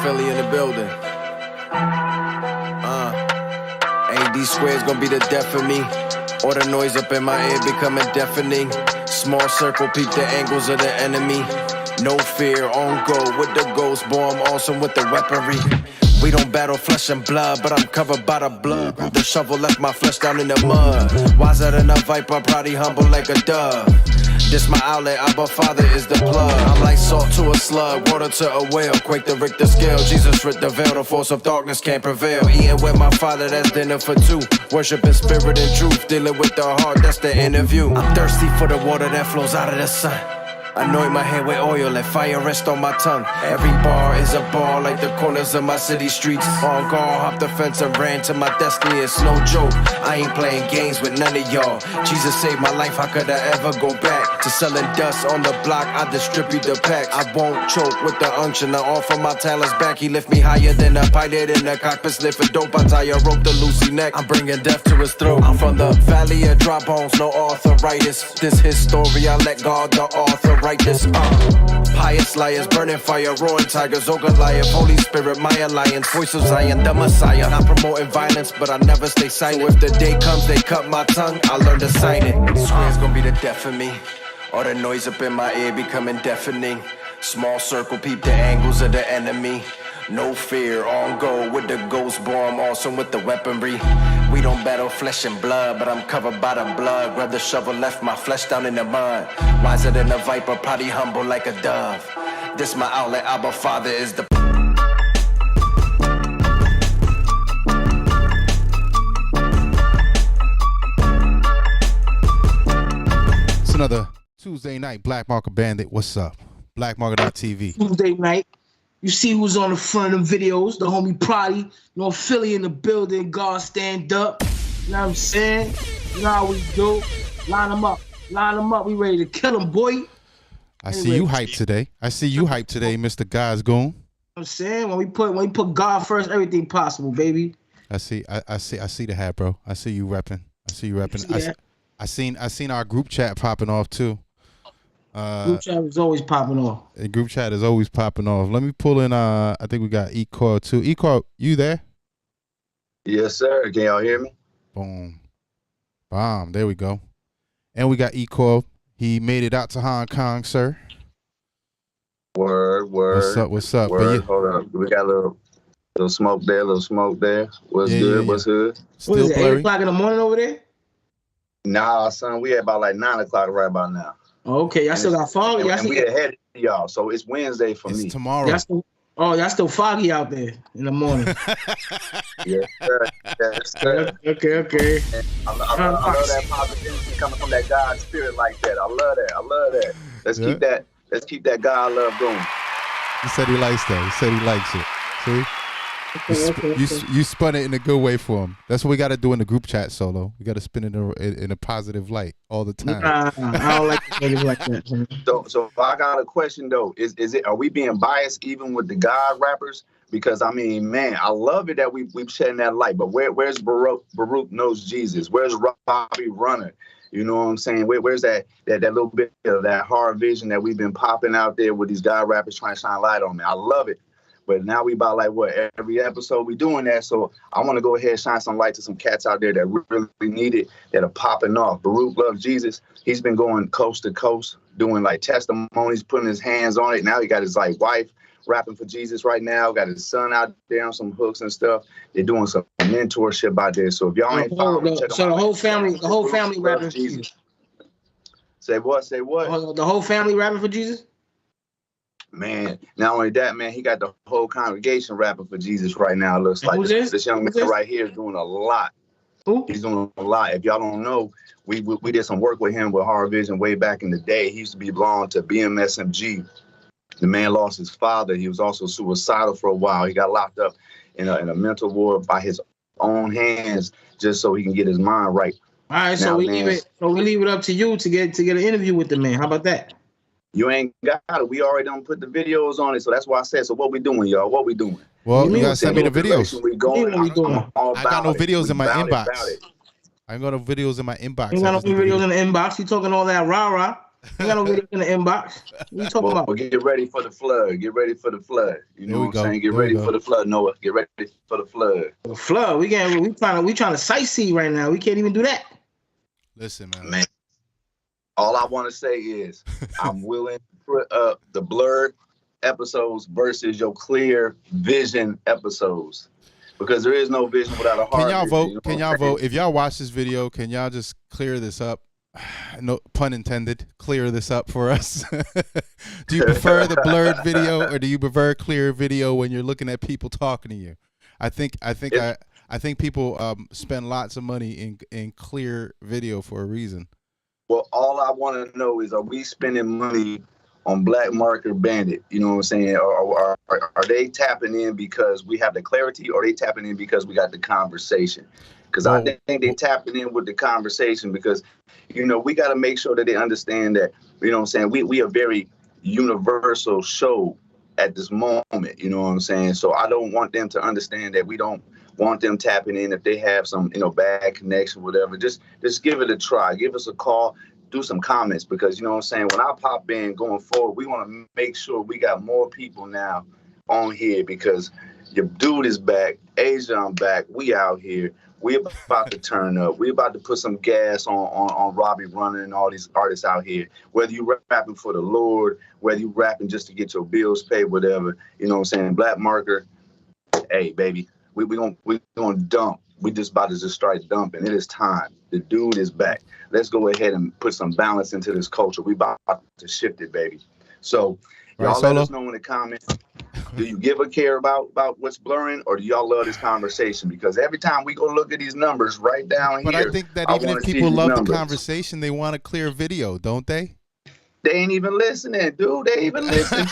Philly in the building. AD square's gonna be the death of me. All the noise up in my ear becoming deafening. Small circle, peep the angles of the enemy. No fear, on go with the ghost. Boy, I'm awesome with the weaponry. We don't battle flesh and blood, but I'm covered by the blood. The shovel left my flesh down in the mud. Wiser than a viper, proudy humble like a dove. This my outlet, Abba Father is the plug. I'm like salt to a slug, water to a whale. Quake the Richter scale, Jesus ripped the veil. The force of darkness can't prevail. Eating with my Father, that's dinner for two. Worship in spirit and truth, dealing with the heart, that's the interview. I'm thirsty for the water that flows out of the sun. Anoint my head with oil, let fire rest on my tongue. Every bar is a bar like the corners of my city streets. On guard, hopped the fence and ran to my destiny. It's no joke, I ain't playing games with none of y'all. Jesus saved my life, how could I ever go back to selling dust on the block? I distribute the packs. I won't choke with the unction, I offer my talents back. He lift me higher than a pilot in the cockpit, slip for dope. I tie a rope to Lucy neck, I'm bringing death to his throat. I'm from the valley of dry bones, no arthritis. This his story, I let God the author write this. Pious liars, burning fire, roaring tigers, oh Goliath, Holy Spirit, my alliance, voice of Zion, the Messiah. Not promoting violence, but I never stay silent. So if the day comes, they cut my tongue, I learn to sign it. Square's gonna be the death of me. All the noise up in my ear becoming deafening. Small circle, peep the angles of the enemy. No fear, on go with the ghost, boy, I'm awesome with the weaponry. We don't battle flesh and blood, but I'm covered by the blood. Grab the shovel, left my flesh down in the mud. Wiser than a viper, proudy humble like a dove. This my outlet, Abba Father is the... It's another Tuesday night, Black Market Bandit. What's up? Blackmarket.tv. Tuesday night. You see who's on the front of the videos, the homie Proudy, Philly in the building, God stand up. You know what I'm saying? You know how we do. Line them up, we ready to kill them, boy. I see you hyped today. Mr. God's Goon. You know what I'm saying? When we put God first, everything possible, baby. I see the hat, bro. I see you repping. I seen our group chat popping off too. Group chat is always popping off. Group chat is always popping off. Let me pull in. I think we got EKORB too. EKORB, you there? Yes, sir. Can y'all hear me? Boom, bomb. There we go. And we got EKORB. He made it out to Hong Kong, sir. Word. What's up? Word. Hold on. We got a little smoke there. What's good? What's good? What is it? 8 o'clock in the morning over there? Nah, son. We at about like 9 o'clock right about now. Okay, y'all still got fog? And we ahead of y'all, so it's Wednesday for me. Tomorrow. Y'all still foggy out there in the morning. Yes, sir. Okay. I love that positivity coming from that God spirit like that. I love that. Let's keep that God love going. He said he likes that. He said he likes it. See? You spun it in a good way for him. That's what we got to do in the group chat, Solo. We got to spin it in a positive light all the time. I don't like it like that. So I got a question though. Are we being biased even with the God rappers? Because I mean, man, I love it that we've shedding that light. But where's Baruch knows Jesus? Where's Robbie Runner? You know what I'm saying? Where's that little bit of that hard vision that we've been popping out there with these God rappers trying to shine light on me? I love it. But now we about every episode we doing that. So I want to go ahead and shine some light to some cats out there that really need it, that are popping off. Baruch loves Jesus. He's been going coast to coast, doing like testimonies, putting his hands on it. Now he got his wife rapping for Jesus right now. Got his son out there on some hooks and stuff. They're doing some mentorship out there. So if y'all ain't following, so the whole family rapping for Jesus. Say what? The whole family rapping for Jesus? Man, not only that, man, he got the whole congregation rapping for Jesus right now. It looks like this young man right here is doing a lot. Who? He's doing a lot. If y'all don't know, we did some work with him with Hard Vision way back in the day. He used to belong to BMSMG. The man lost his father. He was also suicidal for a while. He got locked up in a mental ward by his own hands just so he can get his mind right. All right, so we leave it up to you to get an interview with the man. How about that? You ain't got it. We already done put the videos on it, so that's why I said. So what we doing, y'all? What we doing? Well, you gotta send me the videos. We going. I got no videos in my inbox. It. I ain't got no videos in my inbox. You got no videos in the inbox. You talking all that rah-rah. You got no videos in the inbox. What you talking about? Well, get ready for the flood. Get ready for the flood. You know what I'm saying? Get ready for the flood, Noah. Get ready for the flood. The flood. We trying to sightsee right now. We can't even do that. Listen, man. All I want to say is I'm willing to put up the blurred episodes versus your clear vision episodes. Because there is no vision without a heart. Can y'all vote? You know can y'all vote? If y'all watch this video, can y'all just clear this up? No pun intended. Clear this up for us. Do you prefer the blurred video or do you prefer clear video when you're looking at people talking to you? I think people spend lots of money in clear video for a reason. Well, all I want to know is, are we spending money on Black Market Bandit? You know what I'm saying? Or are they tapping in because we have the clarity, or are they tapping in because we got the conversation? Because I think they tapping in with the conversation because, you know, we got to make sure that they understand that, you know what I'm saying, we are very universal show at this moment, you know what I'm saying? So I don't want them to understand that we don't want them tapping in if they have some, you know, bad connection, whatever. Just give it a try. Give us a call. Do some comments because, you know what I'm saying, when I pop in going forward, we want to make sure we got more people now on here because your dude is back. Asia, I'm back. We out here. We about to turn up. We about to put some gas on Robbie Runner and all these artists out here. Whether you rapping for the Lord, whether you rapping just to get your bills paid, whatever, you know what I'm saying? Black Marker, hey, baby, we gonna dump. We just about to just start dumping. It is time. The dude is back. Let's go ahead and put some balance into this culture. We about to shift it, baby. So y'all let us know in the comments. Do you give a care about what's blurring, or do y'all love this conversation? Because every time we go look at these numbers right down here. But I think that even if people love the conversation, they want a clear video, don't they? They ain't even listening, dude. They ain't even listening.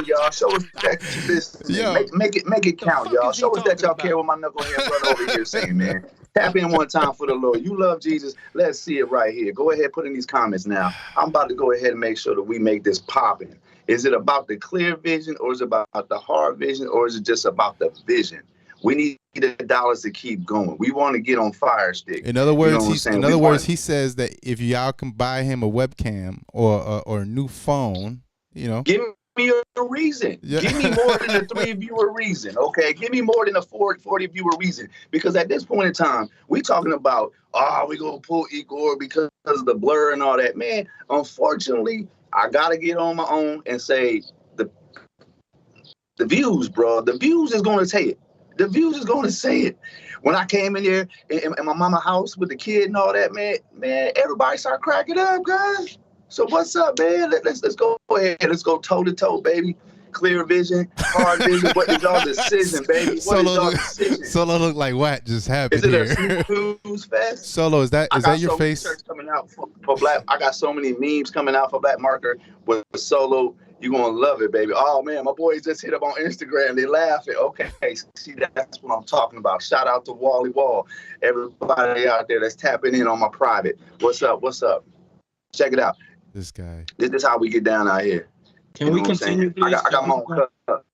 Y'all show us that you listen. Make it count, y'all. Show us that y'all care what my knucklehead brother over here saying, man. Tap in one time for the Lord. You love Jesus. Let's see it right here. Go ahead, put in these comments now. I'm about to go ahead and make sure that we make this popping. Is it about the clear vision, or is it about the hard vision, or is it just about the vision? We need the dollars to keep going. We want to get on fire stick. In other words, he says that if y'all can buy him a webcam or a new phone, you know. Give me a reason. Yeah. Give me more than a 3-viewer reason, okay? Give me more than a 40-viewer reason. Because at this point in time, we talking about, we going to pull EKORB because of the blur and all that. Man, unfortunately, I got to get on my own and say the views, bro. The views is going to say it. The views is going to say it. When I came in there in my mama's house with the kid and all that, man, everybody started cracking up, guys. So what's up, man? Let's go ahead. Let's go toe to toe, baby. Clear vision, hard vision. What is y'all decision, baby? What is y'all decision? Solo look like what just happened here? Is it a snooze fest? Solo, is that your face? Coming out for Black. I got so many memes coming out for Black Marker with Solo. You're going to love it, baby. Oh, man, my boys just hit up on Instagram. They laughing. Okay, see, that's what I'm talking about. Shout out to Wally Wall. Everybody out there that's tapping in on my private. What's up? What's up? Check it out. This guy. This is how we get down out here. Can we continue? I got my own cup.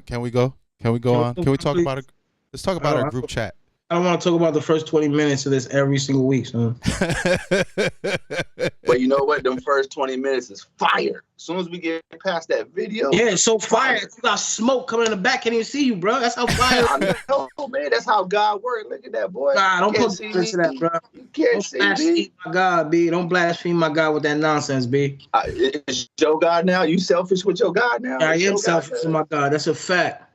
Can we go? Can we go on? Can we talk about it? Let's talk about our group chat. I don't want to talk about the first 20 minutes of this every single week, son. But you know what? Them first 20 minutes is fire. As soon as we get past that video. Yeah, it's so fire. You got smoke coming in the back. Can't even see you, bro. That's how fire. I know, man. That's how God works. Look at that, boy. Nah, don't put into that, bro. You can't see me. My God, B. Don't blaspheme my God with that nonsense, B. It's your God now? You selfish with your God now? Yeah, I am selfish with my God. That's a fact.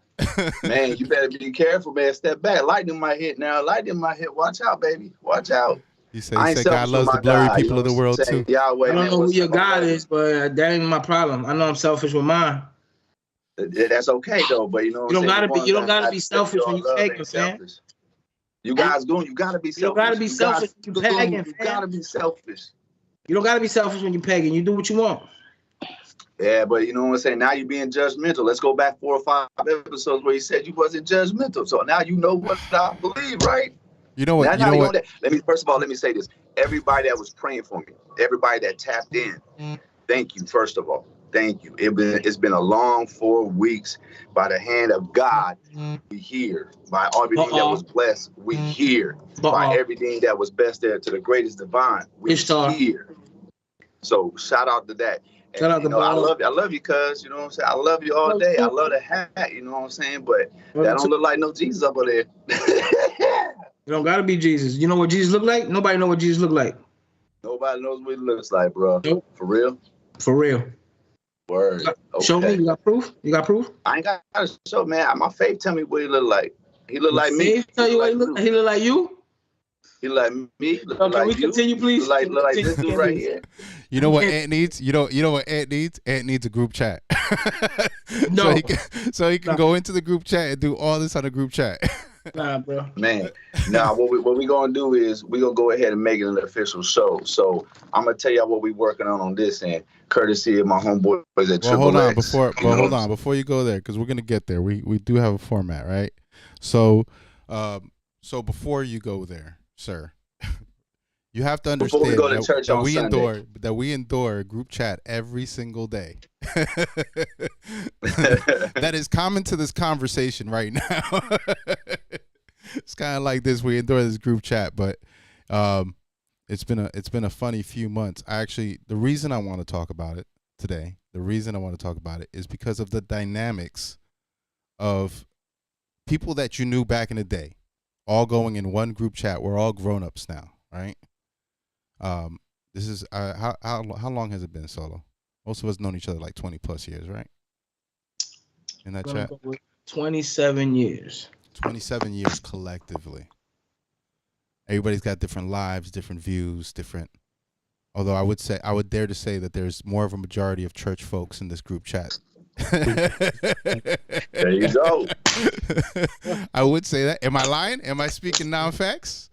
Man, you better be careful, man. Step back. Lightning might hit now. Lightning might hit. Watch out, baby. Watch out. He said God loves the blurry people of the world too. Yahweh, I don't know who your God is, but that ain't my problem. I know I'm selfish with mine. That's okay though, but you know you don't gotta be selfish when you pegging, man. You guys doing? You gotta be selfish. You gotta be selfish when you pegging. You gotta be selfish. You don't gotta be selfish when you pegging. You do what you want. Yeah, but you know what I'm saying? Now you're being judgmental. Let's go back 4 or 5 episodes where you said you wasn't judgmental. So now you know what I believe, right? You know what? Now, you know what? First of all, let me say this. Everybody that was praying for me, everybody that tapped in, Thank you, first of all. Thank you. It's been a long 4 weeks. By the hand of God, we here. By everything that was blessed, we here. By everything that was best there to the greatest divine, we here. So shout out to that. And, shout out to I love you, cuz, you know what I'm saying? I love you all day. I love the hat, you know what I'm saying? But that don't look like no Jesus up there. You don't gotta be Jesus. You know what Jesus look like? Nobody know what Jesus look like. Nobody knows what it looks like, bro. Nope. For real? For real. Word. Okay. Show me. You got proof? You got proof? I ain't got to show, man. My faith tell me what he look like. He look like me. Faith tell you what he look like? He look like you? He like me. Look Okay, like we continue, please. Look like this dude right here. You know what Ant needs? You know what Ant needs? Ant needs a group chat. No. So he can go into the group chat and do all this on the group chat. Nah, bro. Man, nah. What we gonna do is we gonna go ahead and make it an official show. So I'm gonna tell y'all what we working on this end, courtesy of my homeboys at Triple X. Hold on before you go there, because we're gonna get there. We do have a format, right? So before you go there, sir, you have to understand before we go to church on Sunday, that we endure group chat every single day. That is common to this conversation right now. It's kind of like this. We endure this group chat, but it's been a funny few months. The reason I want to talk about it today, is because of the dynamics of people that you knew back in the day, all going in one group chat. We're all grown-ups now, right? This is how long has it been, Solo? Most of us known each other like 20 plus years, right? In that chat, 27 years. 27 years collectively. Everybody's got different lives, different views, different. Although I would dare to say that there's more of a majority of church folks in this group chat. There you go. I would say that. Am I lying? Am I speaking non-facts?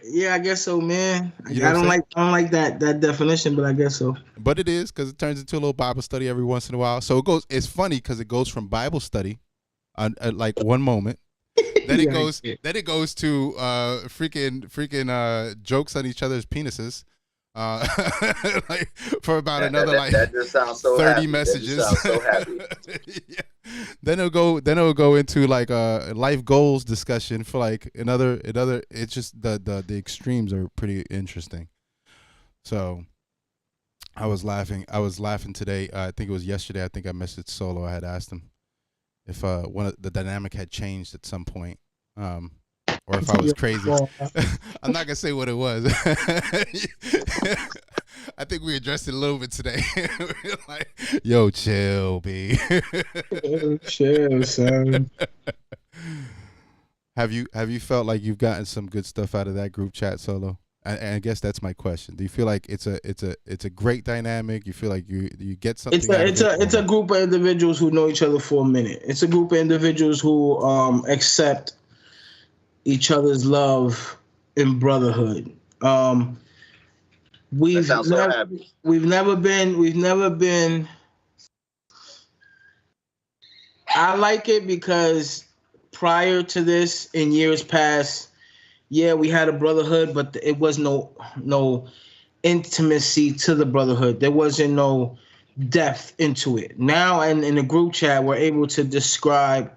Yeah, I guess so, man. You know I don't like that definition, but I guess so. But it is, because it turns into a little Bible study every once in a while. So it's funny because it goes from Bible study on like one moment. Then it goes to freaking jokes on each other's penises. Like for about another that just sounds so 30 happy. messages. That just sounds so happy. Yeah. Then it'll go into like a life goals discussion for like another. It's just the extremes are pretty interesting. So I was laughing today. I think it was yesterday. I think I messaged Solo. I had asked him if one of the dynamic had changed at some point, or if I was crazy. I'm not gonna say what it was. I think we addressed it a little bit today. We were like, yo, chill, B. Chill, son. Have you felt like you've gotten some good stuff out of that group chat, Solo? And I guess that's my question. Do you feel like it's a great dynamic? You feel like you get something? It's a group of individuals who know each other for a minute. It's a group of individuals who accept each other's love and brotherhood. We've never been. I like it because prior to this, in years past, yeah, we had a brotherhood, but it was no intimacy to the brotherhood. There wasn't no depth into it. Now, in the group chat, we're able to describe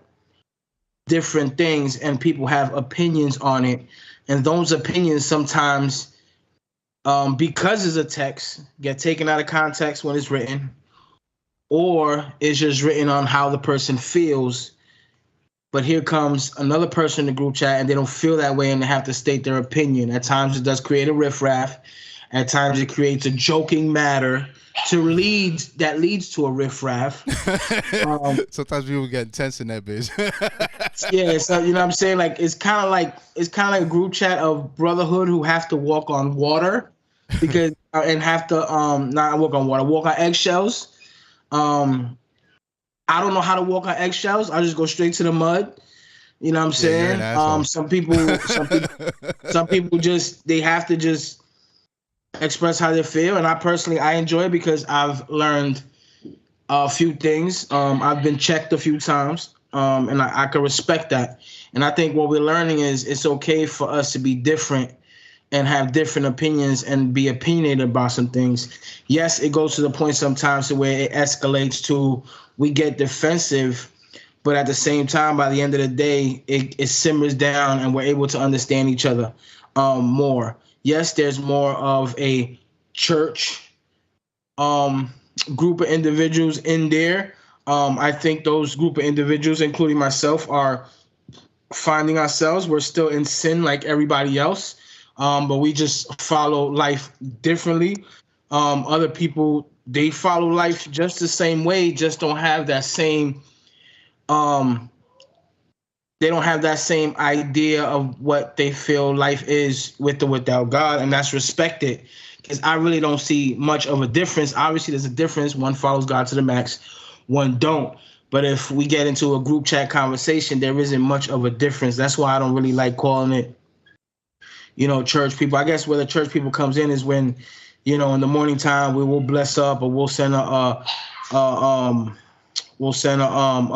different things, and people have opinions on it, and those opinions sometimes, because it's a text, get taken out of context when it's written, or it's just written on how the person feels. But here comes another person in the group chat, and they don't feel that way, and they have to state their opinion. At times, it does create a riffraff. At times, it creates a joking matter that leads to a riffraff. Sometimes people get intense in that bitch. Yeah, so you know what I'm saying? Like it's kind of like a group chat of brotherhood who have to walk on water, because and have to not walk on water, walk on eggshells. I don't know how to walk on eggshells. I just go straight to the mud. You know what I'm saying? Some people just, they have to just express how they feel. And I enjoy it because I've learned a few things. I've been checked a few times, and I can respect that. And I think what we're learning is it's okay for us to be different and have different opinions and be opinionated about some things. Yes, it goes to the point sometimes to where it escalates to we get defensive, but at the same time, by the end of the day, it simmers down and we're able to understand each other more. Yes, there's more of a church group of individuals in there. I think those group of individuals, including myself, are finding ourselves. We're still in sin like everybody else, but we just follow life differently. Other people, they follow life just the same way, just don't have that same they don't have that same idea of what they feel life is with or without God, and that's respected. Because I really don't see much of a difference. Obviously, there's a difference. One follows God to the max, one don't. But if we get into a group chat conversation, there isn't much of a difference. That's why I don't really like calling it, church people. I guess where the church people comes in is when, in the morning time we will bless up, or we'll send a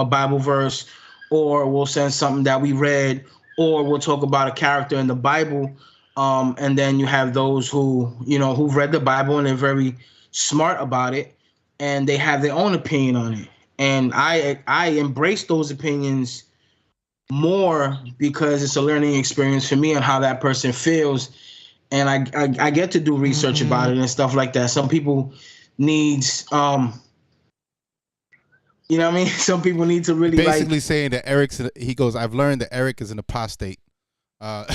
Bible verse, or we'll send something that we read, or we'll talk about a character in the Bible. And then you have those who, who've read the Bible and they're very smart about it, and they have their own opinion on it. And I embrace those opinions more because it's a learning experience for me on how that person feels. And I get to do research about it and stuff like that. Some people needs, you know what I mean? Some people need to really basically saying that he goes, I've learned that Eric is an apostate. I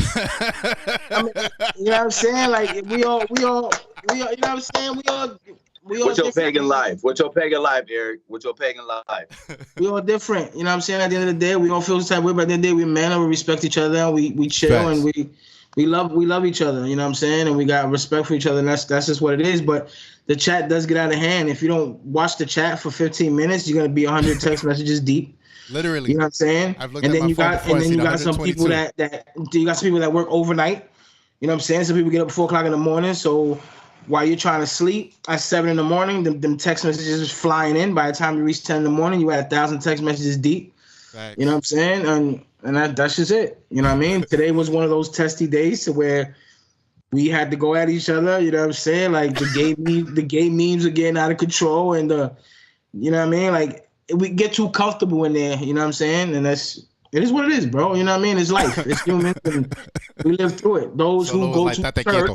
mean, you know what I'm saying? Like we all, you know what I'm saying? We all. What's your pagan life? What's your pagan life, Eric? What's your pagan life? We all different. You know what I'm saying? At the end of the day, we don't feel the type of way, but at the end of the day, we man and we respect each other, and we chill. Facts. And we love each other. You know what I'm saying? And we got respect for each other, and that's just what it is. But the chat does get out of hand. If you don't watch the chat for 15 minutes, you're gonna be 100 text messages deep. Literally. You know what I'm saying? I've looked at my phone before, and then you got some people that you got some people that work overnight. You know what I'm saying? Some people get up at 4 o'clock in the morning, so while you're trying to sleep at 7 in the morning, them text messages is flying in. By the time you reach 10 in the morning, you had 1,000 text messages deep. Right. You know what I'm saying? And that's just it. You know what I mean? Today was one of those testy days to where we had to go at each other. You know what I'm saying? Like the gay memes are getting out of control, and you know what I mean? Like we get too comfortable in there. You know what I'm saying? And it is what it is, bro. You know what I mean? It's life. It's human, and we live through it. Those who go to church.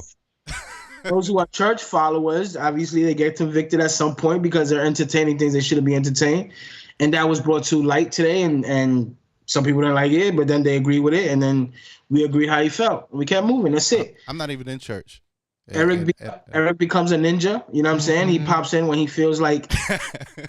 Those who are church followers, obviously they get convicted at some point because they're entertaining things they shouldn't be entertained. And that was brought to light today, and some people didn't like it, but then they agree with it, and then we agreed how he felt. We kept moving. That's it. I'm not even in church. Eric becomes a ninja. You know what I'm saying? He pops in when he feels like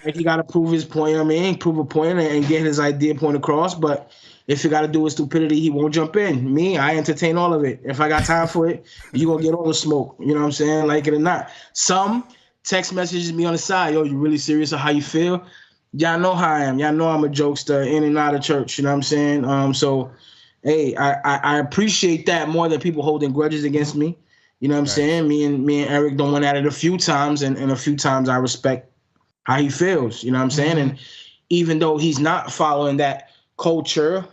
he got to prove his point. You know what I mean? Prove a point and get his idea point across. But if you got to do with stupidity, he won't jump in. Me, I entertain all of it. If I got time for it, you going to get all the smoke. You know what I'm saying? Like it or not. Some text messages me on the side. Yo, you really serious or how you feel? Y'all know how I am. Y'all know I'm a jokester in and out of church. You know what I'm saying? So, hey, I appreciate that more than people holding grudges against me. You know what I'm saying? Me and Eric done went at it a few times, and a few times I respect how he feels. You know what I'm saying? And even though he's not following that culture,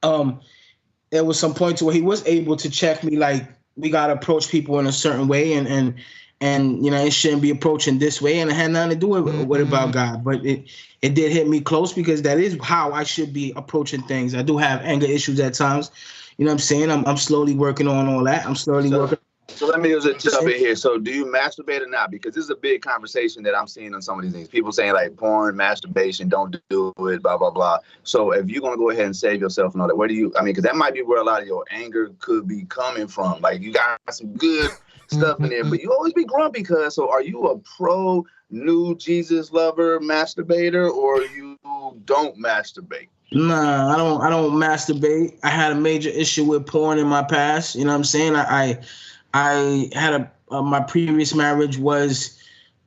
there was some point to where he was able to check me, like, we got to approach people in a certain way, and you know, it shouldn't be approaching this way, and it had nothing to do with about God, but it did hit me close because that is how I should be approaching things. I do have anger issues at times. You know what I'm saying? I'm slowly working on all that. I'm slowly working. So let me just jump in here. So do you masturbate or not? Because this is a big conversation that I'm seeing on some of these things. People saying like porn, masturbation, don't do it, blah, blah, blah. So if you're going to go ahead and save yourself and all that, where do you, I mean, because that might be where a lot of your anger could be coming from. Like you got some good stuff in there, but you always be grumpy because, so are you a pro new Jesus lover masturbator, or you don't masturbate? Nah, I don't masturbate. I had a major issue with porn in my past. You know what I'm saying? I had my previous marriage was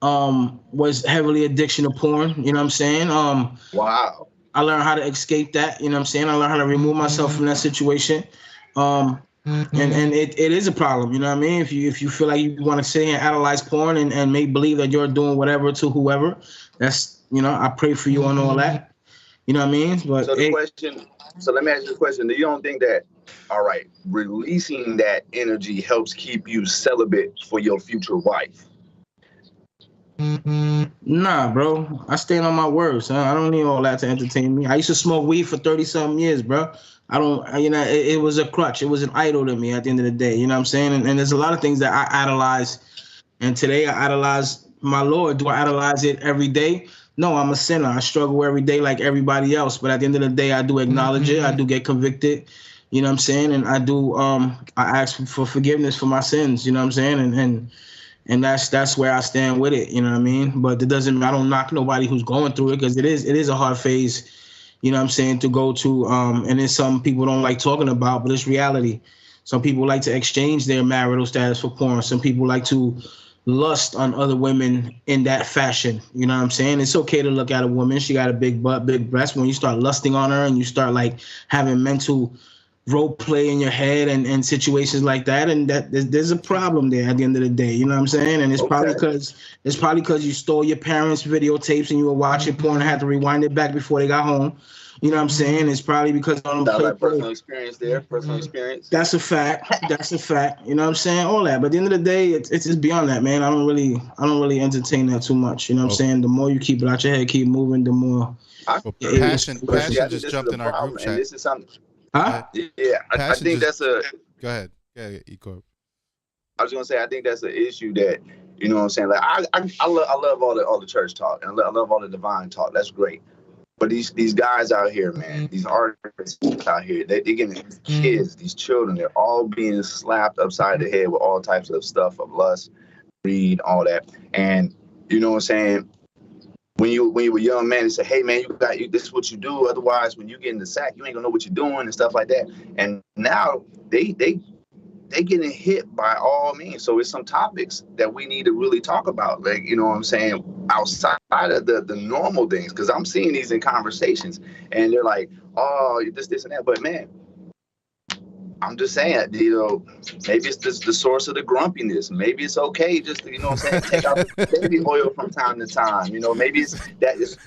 heavily addiction to porn. You know what I'm saying? Wow. I learned how to escape that. You know what I'm saying? I learned how to remove myself from that situation. And it is a problem. You know what I mean? If you feel like you want to sit here and analyze porn and make believe that you're doing whatever to whoever, that's, you know, I pray for you on all that. You know what I mean? But so the question. So let me ask you a question. Do you don't think that all right, releasing that energy helps keep you celibate for your future wife? Nah, bro. I stand on my words. Huh? I don't need all that to entertain me. I used to smoke weed for 30-something years, bro. I don't, it was a crutch. It was an idol to me at the end of the day. You know what I'm saying? And there's a lot of things that I idolize. And today I idolize my Lord. Do I idolize it every day? No, I'm a sinner. I struggle every day like everybody else. But at the end of the day, I do acknowledge it. I do get convicted. You know what I'm saying? And I do, I ask for forgiveness for my sins. You know what I'm saying? And that's where I stand with it, you know what I mean? But it doesn't, I don't knock nobody who's going through it, because it is a hard phase, you know what I'm saying, to go to. And it's something people don't like talking about, but it's reality. Some people like to exchange their marital status for porn. Some people like to lust on other women in that fashion. You know what I'm saying? It's okay to look at a woman. She got a big butt, big breast. When you start lusting on her and you start like having mental role play in your head and situations like that, and that there's a problem there at the end of the day. You know what I'm saying? And it's probably because you stole your parents' videotapes and you were watching porn and had to rewind it back before they got home. You know what I'm saying? It's probably because on like personal experience there. Personal experience. That's a fact. That's a fact. You know what I'm saying? All that. But at the end of the day, it's just beyond that, man. I don't really entertain that too much. You know what I'm saying? The more you keep it out your head, keep moving, the more. Passion just jumped in our group chat. And this is something. Huh? Yeah, I think that's a. Go ahead. Yeah, EKORB. I was gonna say, I think that's an issue that, you know what I'm saying. Like I love all the church talk, and I love all the divine talk. That's great. But these guys out here, man, these artists out here, they're getting these kids, these children, they're all being slapped upside the head with all types of stuff of lust, greed, all that. And you know what I'm saying? When you were a young man, they say, hey, man, this is what you do. Otherwise, when you get in the sack, you ain't gonna know what you're doing and stuff like that. And now they getting hit by all means. So it's some topics that we need to really talk about, like, you know what I'm saying, outside of the normal things. Because I'm seeing these in conversations, and they're like, oh, this and that. But man, I'm just saying, you know, maybe it's just the source of the grumpiness. Maybe it's okay just to, you know what I'm saying, take out the baby oil from time to time. You know, maybe it's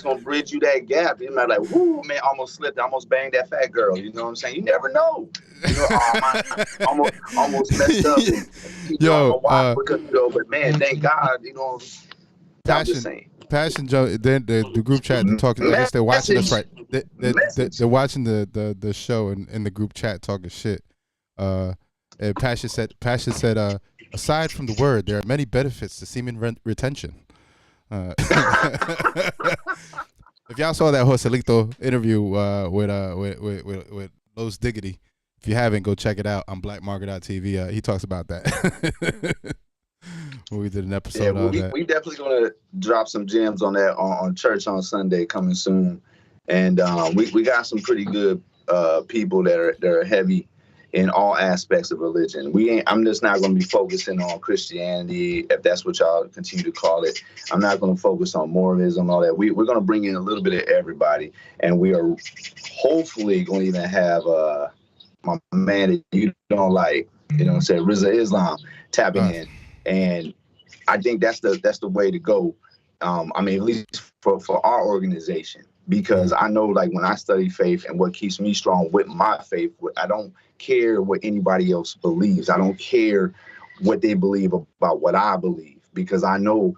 going to bridge you that gap. You might like, whoo, man, almost slipped. Almost banged that fat girl. You know what I'm saying? You never know. You know, almost messed up. And, but man, thank God, you know, I'm just saying. Passion Joe, then the group chat talking. I guess they're watching us, right? They're watching the show in the group chat talking shit. And Passion said, aside from the word, there are many benefits to semen retention. If y'all saw that Joselito interview with Los Diggity, if you haven't, go check it out on blackmarket.tv. He talks about that. We did an episode on that. We definitely gonna drop some gems on that on Church on Sunday coming soon, and we got some pretty good people that are heavy in all aspects of religion. I'm just not gonna be focusing on Christianity, if that's what y'all continue to call it. I'm not gonna focus on Mormonism, all that. We're gonna bring in a little bit of everybody, and we are hopefully gonna even have my man that you don't like, you know what I'm saying, Rizza Islam tapping in. And I think that's the way to go. I mean, at least for our organization, because I know, like, when I study faith and what keeps me strong with my faith, I don't care what anybody else believes. I don't care what they believe about what I believe, because I know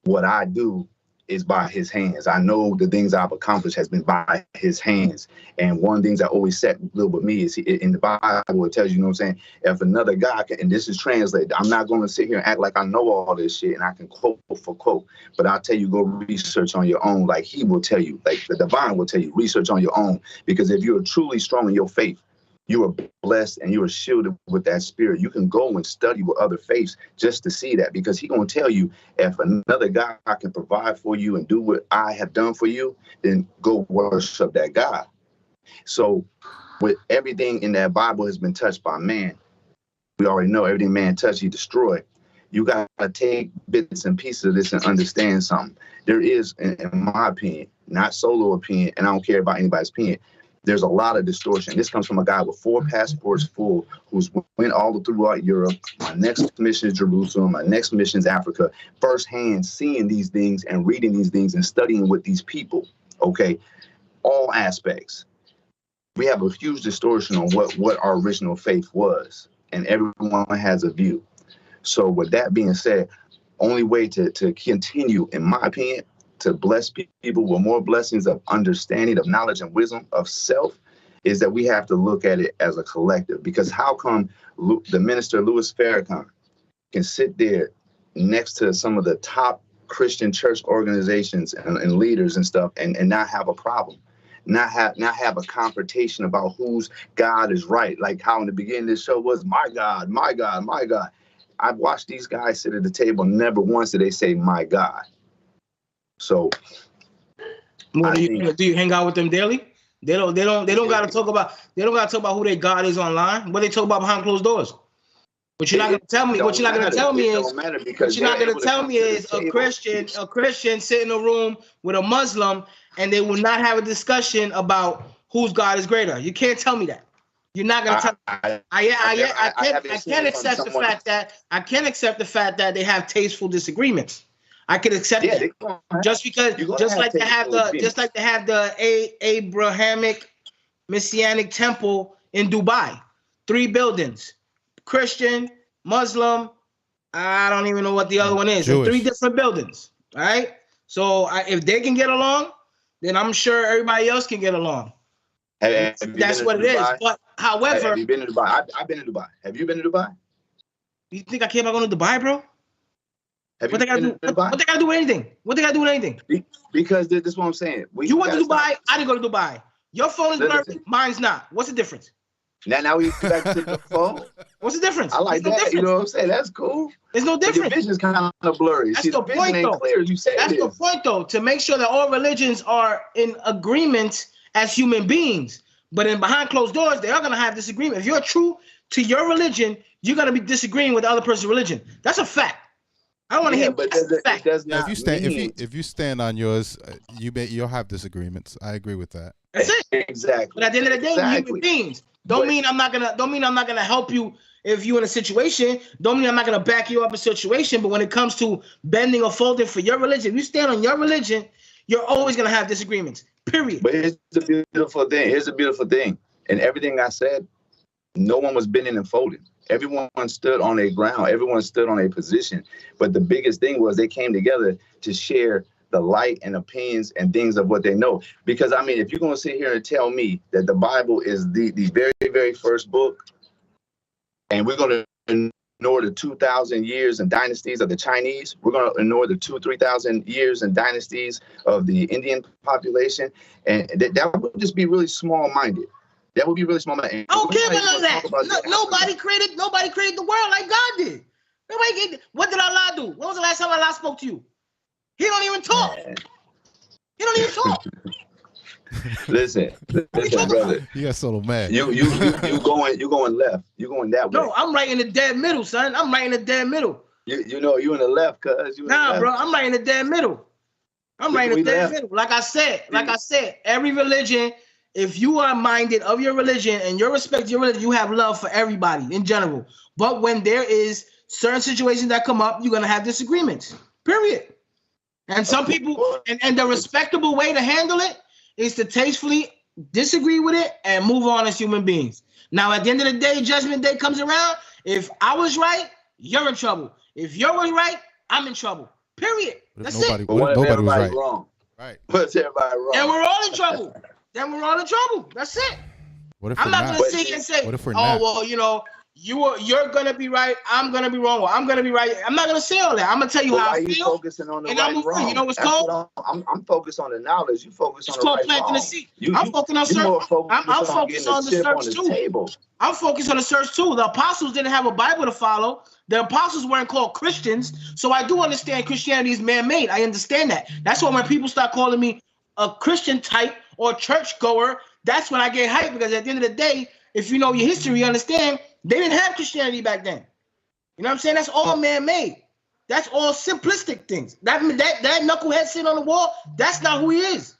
what I do is by his hands. I know the things I've accomplished has been by his hands. And one of the things I always said with me is, in the Bible, it tells you, you know what I'm saying, if another God can, and this is translated, I'm not going to sit here and act like I know all this shit and I can quote for quote, but I'll tell you, go research on your own, like he will tell you, like the divine will tell you, research on your own. Because if you're truly strong in your faith, you are blessed and you are shielded with that spirit. You can go and study with other faiths just to see that, because he's going to tell you, if another God can provide for you and do what I have done for you, then go worship that God. So with everything in that Bible has been touched by man, we already know everything man touched, he destroyed. You got to take bits and pieces of this and understand something. There is, in my opinion, not solo opinion, and I don't care about anybody's opinion, there's a lot of distortion. This comes from a guy with 4 passports full, who's went all throughout Europe. My next mission is Jerusalem. My next mission is Africa. Firsthand seeing these things and reading these things and studying with these people, okay? All aspects. we have a huge distortion on what our original faith was, and everyone has a view. So with that being said, only way to continue, in my opinion, to bless people with more blessings of understanding, of knowledge and wisdom of self, is that we have to look at it as a collective. Because how come the minister Louis Farrakhan can sit there next to some of the top Christian church organizations and leaders and stuff and not have a problem? Not have a confrontation about whose God is right, like how in the beginning of this show was, my God, my God, my God. I've watched these guys sit at the table, never once did they say my God. So do you hang out with them daily? They don't gotta talk about who their God is online. What they talk about behind closed doors. But you're not gonna tell me. What you're not gonna tell me is a Christian sit in a room with a Muslim and they will not have a discussion about whose God is greater. You can't tell me that. You're not gonna tell. I can't accept the fact that they have tasteful disagreements. I can accept that just like they have the Abrahamic Messianic temple in Dubai, 3 buildings, Christian, Muslim, I don't even know what the other one is. 3 different buildings. All right. So if they can get along, then I'm sure everybody else can get along. That's what it is. But however, have you been to Dubai? I've been to Dubai. Have you been to Dubai? You think I care about going to Dubai, bro? What they got to do with anything? What they got to do with anything? Because this is what I'm saying. You went to Dubai. I didn't go to Dubai. Your phone is blurry. Mine's not. What's the difference? Now we back to the phone. What's the difference? I like that. You know what I'm saying? That's cool. There's no difference. Your vision's kind of blurry. That's the point, though. Clear as you say That's the point, though. To make sure that all religions are in agreement as human beings. But in behind closed doors, they are going to have disagreement. If you're true to your religion, you're going to be disagreeing with the other person's religion. That's a fact. I don't want to hear. But if you stand on yours, you'll have disagreements. I agree with that. That's it. Exactly. But at the end of the day, we're human beings. Don't mean I'm not gonna help you if you're in a situation. Don't mean I'm not gonna back you up in a situation. But when it comes to bending or folding for your religion, if you stand on your religion, you're always gonna have disagreements. Period. But here's the beautiful thing. And everything I said, no one was bending and folding. Everyone stood on their ground. Everyone stood on a position. But the biggest thing was they came together to share the light and opinions and things of what they know. Because, I mean, if you're going to sit here and tell me that the Bible is the very, very first book, and we're going to ignore the 2,000 years and dynasties of the Chinese, we're going to ignore the 3,000 years and dynasties of the Indian population, and that would just be really small-minded. That would be really small-minded. I don't care about none of that. Nobody created the world like God did. What did Allah do? When was the last time Allah spoke to you? He don't even talk. He don't even talk. Listen, brother. You got so mad. You going left. You going that way. No, I'm right in the dead middle, son. I'm right in the dead middle. You know you in the left, cuz. Nah, bro, I'm right in the dead middle. Middle. Like I said, every religion, if you are minded of your religion and you respect your religion, you have love for everybody in general. But when there is certain situations that come up, you're gonna have disagreements. Period. And some people, and the respectable way to handle it is to tastefully disagree with it and move on as human beings. Now, at the end of the day, Judgment Day comes around. If I was right, you're in trouble. If you was right, I'm in trouble. Period. That's it. Nobody was right. Wrong. Right. What's everybody wrong? And we're all in trouble. That's it. What if I'm not going to sit here and say, well, you know, you're gonna be right. I'm gonna be wrong. Well, I'm gonna be right. I'm not gonna say all that. I'm gonna tell you how I feel. Focusing on the and right, wrong? You know what's called? I'm focused on the knowledge. You focus on the right. It's called planting the seed. I'm focused on search. I'm focused on the search too. I'm focused on the search too. The apostles didn't have a Bible to follow. The apostles weren't called Christians. So I do understand Christianity is man-made. I understand that. That's why when people start calling me a Christian type or church goer, that's when I get hyped, because at the end of the day, if you know your history, you understand they didn't have Christianity back then. You know what I'm saying? That's all man-made. That's all simplistic things. That knucklehead sitting on the wall, that's not who he is.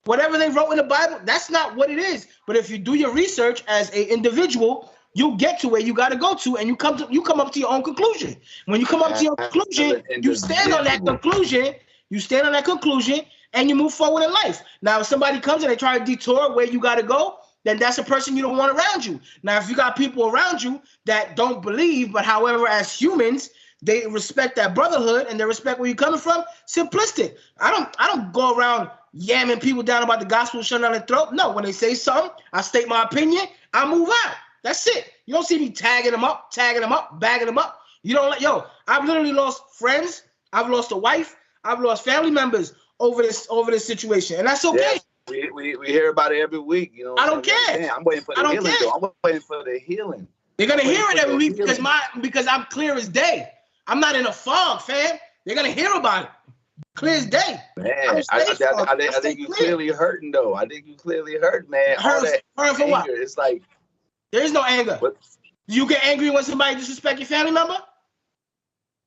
Whatever they wrote in the Bible, that's not what it is. But if you do your research as an individual, you get to where you got to go to, and you come up to your own conclusion. When you come up to your conclusion, you stand on that conclusion. You stand on that conclusion, and you move forward in life. Now, if somebody comes and they try to detour where you got to go, then that's a person you don't want around you. Now, if you got people around you that don't believe, but however, as humans, they respect that brotherhood and they respect where you're coming from, simplistic. I don't go around yamming people down about the gospel, shutting down their throat. No, when they say something, I state my opinion, I move out. That's it. You don't see me tagging them up, bagging them up. You don't let, yo, I've literally lost friends. I've lost a wife. I've lost family members over this situation. And that's okay. Yeah, we hear about it every week. You know, I don't care. I'm waiting for the healing, though. I'm waiting for the healing. They're gonna hear it every week because I'm clear as day. I'm not in a fog, fam. They're gonna hear about it. Clear as day. Man, I think you clearly hurting though. I think you clearly hurt, man. Hurt for what? It's like there is no anger. You get angry when somebody disrespect your family member?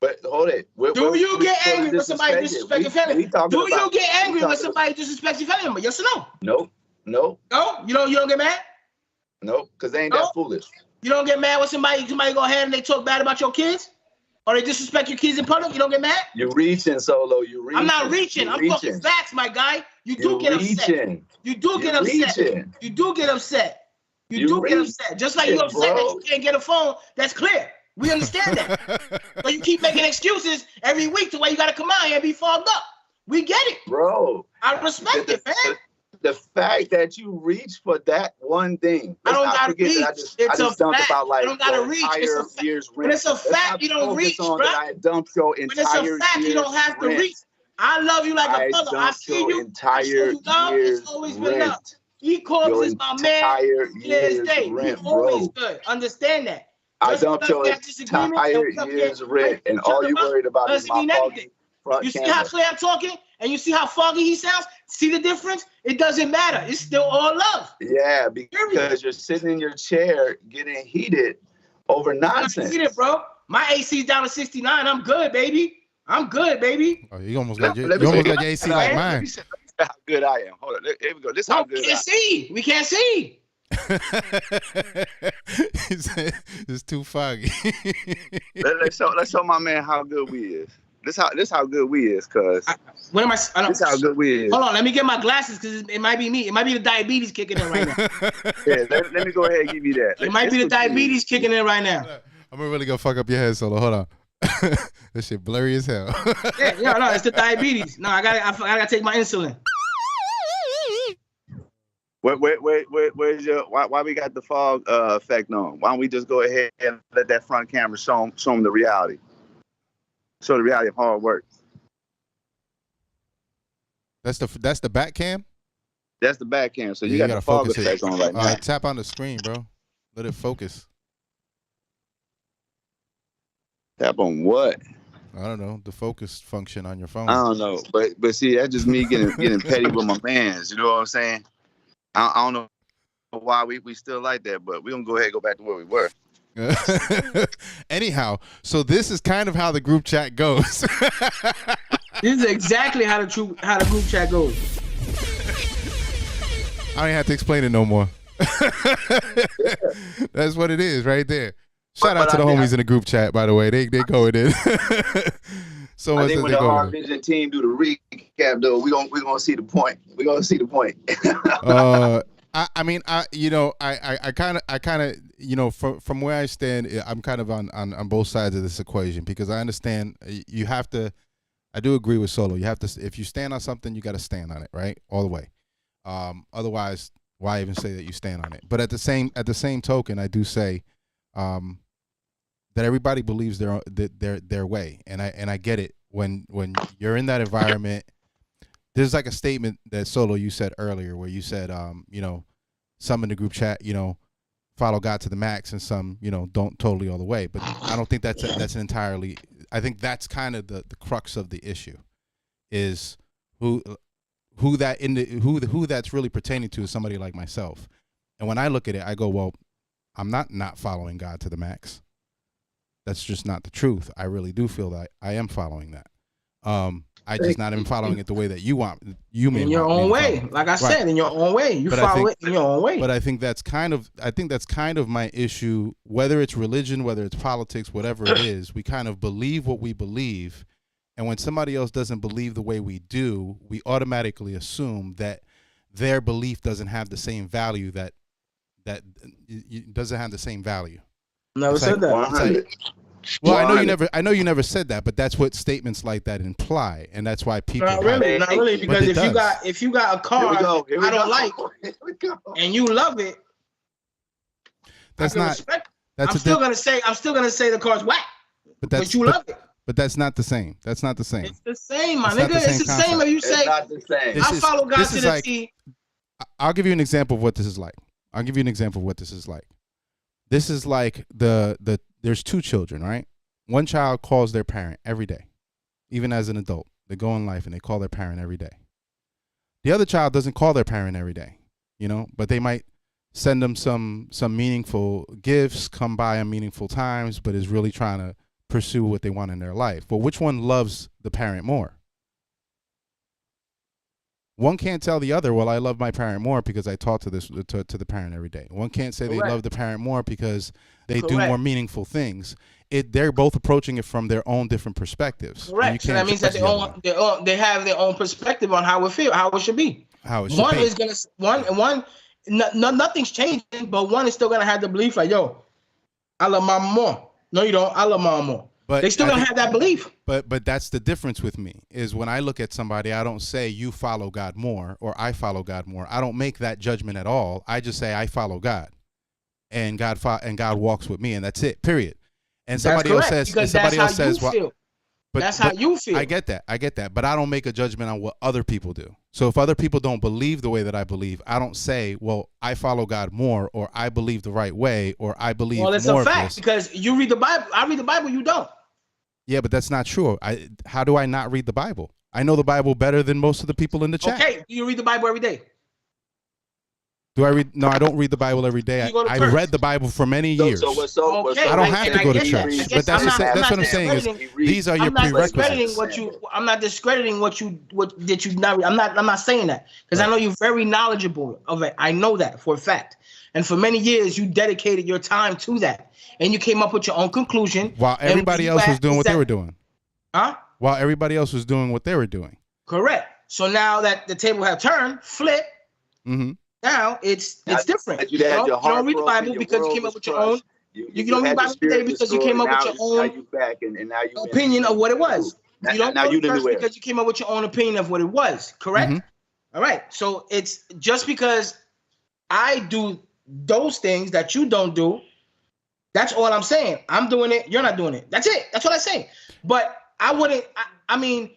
But hold it. Do you get angry when somebody disrespect your family? Do you get angry when somebody disrespects your family member? Yes or no? Nope. No? You don't get mad? Nope, because they ain't that foolish. You don't get mad when somebody go ahead and they talk bad about your kids? Or they disrespect your kids in public? You don't get mad? You're reaching, Solo. You're reaching. I'm not reaching. I'm talking facts, my guy. You do get upset. You do get upset. You do get upset. You do get upset. Just like you upset that you can't get a phone, that's clear. We understand that. But you keep making excuses every week to why you got to come out here and be fogged up. We get it. Bro. I respect it, man. The fact that you reach for that one thing. I don't got to reach. It's a fact. About, I don't got to reach. It's a fact you don't reach, bro. I dumped your entire When it's a fact you don't have to reach. I love you like a brother. I see you. Entire you love. It's always been love. EKORB is my man. Year's day. He's always good. Understand that. I dumped your entire year's rent, and all you worried about is my foggy front. You see how clear I'm talking, and you see how foggy he sounds? See the difference? It doesn't matter. It's still all love. Yeah, because you're sitting in your chair getting heated over nonsense. I'm heated, bro. My AC's down to 69. I'm good, baby. I'm good, baby. Oh, you almost got your AC like mine. Let me see how good I am. Hold on. Here we go. This is how good I am. We can't see. It's too foggy. let's show my man how good we is. This how good we is, cuz. What am I? This how good we is. Hold on, let me get my glasses because it might be me. It might be the diabetes kicking in right now. Yeah, let me go ahead and give you that. It might be the diabetes kicking in right now. I'm gonna really go fuck up your head, Solo. Hold on. This shit blurry as hell. No, it's the diabetes. No, I gotta take my insulin. Where's your why we got the fog effect on? Why don't we just go ahead and let that front camera show them the reality? Show the reality of hard work. That's the back cam? That's the back cam. So you got the fog effect on right now. Tap on the screen, bro. Let it focus. Tap on what? I don't know, the focus function on your phone. I don't know, but see, that's just me getting petty with my mans. You know what I'm saying? I don't know why we still like that, but we're gonna go ahead and go back to where we were. Anyhow, so this is kind of how the group chat goes. This is exactly how the group chat goes. I don't even have to explain it no more. That's what it is right there. Shout out to the homies in the group chat, by the way. They going in. So I think when the Hard Vision team do the recap, though, we gonna see the point. We gonna see the point. I mean, I kind of, from where I stand, I'm kind of on both sides of this equation because I understand you have to. I do agree with Solo. You have to, if you stand on something, you got to stand on it, right, all the way. Otherwise, why even say that you stand on it? But at the same token, I do say that everybody believes their way, and I get it. When you're in that environment, there's like a statement that Solo you said earlier where you said, some in the group chat, follow God to the max, and some, don't totally all the way. But I don't think that's an entirely. I think that's kind of the crux of the issue, is who that's really pertaining to is somebody like myself. And when I look at it, I go, well, I'm not following God to the max. That's just not the truth. I really do feel that I am following that. I just not even following it the way that you want. You may in your own way, like I said, in your own way. You follow it in your own way. But I think that's kind of my issue. Whether it's religion, whether it's politics, whatever it is, we kind of believe what we believe, and when somebody else doesn't believe the way we do, we automatically assume that their belief doesn't have the same value that that doesn't have the same value. Never said that. 100. Well, I know you never said that, but that's what statements like that imply, and that's why people. Not really, because if you got a car I don't like, and you love it, that's not. I'm still gonna say the car's whack, but you love it. But that's not the same. That's not the same. It's the same, my nigga. It's the same if you say. It's not the same. I follow God to the T. I'll give you an example of what this is like. This is like there's two children, right? One child calls their parent every day, even as an adult. They go in life and they call their parent every day. The other child doesn't call their parent every day, but they might send them some meaningful gifts, come by on meaningful times, but is really trying to pursue what they want in their life. Well, which one loves the parent more? One can't tell the other, well, I love my parent more because I talk to the parent every day. One can't say they love the parent more because they do more meaningful things. They're both approaching it from their own different perspectives. Correct. So that means that they have their own perspective on how it should be. Nothing's changing, but one is still gonna have the belief like, yo, I love mama more. No, you don't. I love mama more. But they still don't have that belief. But that's the difference with me, is when I look at somebody, I don't say you follow God more or I follow God more. I don't make that judgment at all. I just say I follow God, and God walks with me, and that's it. Period. And somebody else says, well, but that's how you feel. I get that. But I don't make a judgment on what other people do. So if other people don't believe the way that I believe, I don't say, well, I follow God more, or I believe the right way, or I believe more. Well, it's a fact, because you read the Bible. I read the Bible. You don't. Yeah, but that's not true. How do I not read the Bible? I know the Bible better than most of the people in the chat. Okay, you read the Bible every day. Do I read? No, I don't read the Bible every day. I read the Bible for many years. I don't have to go to church. But that's what I'm saying is these are your prerequisites. I'm not discrediting what you not. I'm not saying that, because I know you're very knowledgeable of it. I know that for a fact. And for many years, you dedicated your time to that, and you came up with your own conclusion. While everybody else was doing what they were doing. Huh? While everybody else was doing what they were doing. Correct. So now that the table have turned, flip. Mm-hmm. Now it's different. You don't read the Bible because you came up with your own. You don't read the Bible today because you came up with your own opinion of what it was. You don't go to church because you came up with your own opinion of what it was. Correct? Mm-hmm. All right. So it's just because I do those things that you don't do. That's all I'm saying. I'm doing it. You're not doing it. That's it. That's what I say. But I wouldn't. I mean,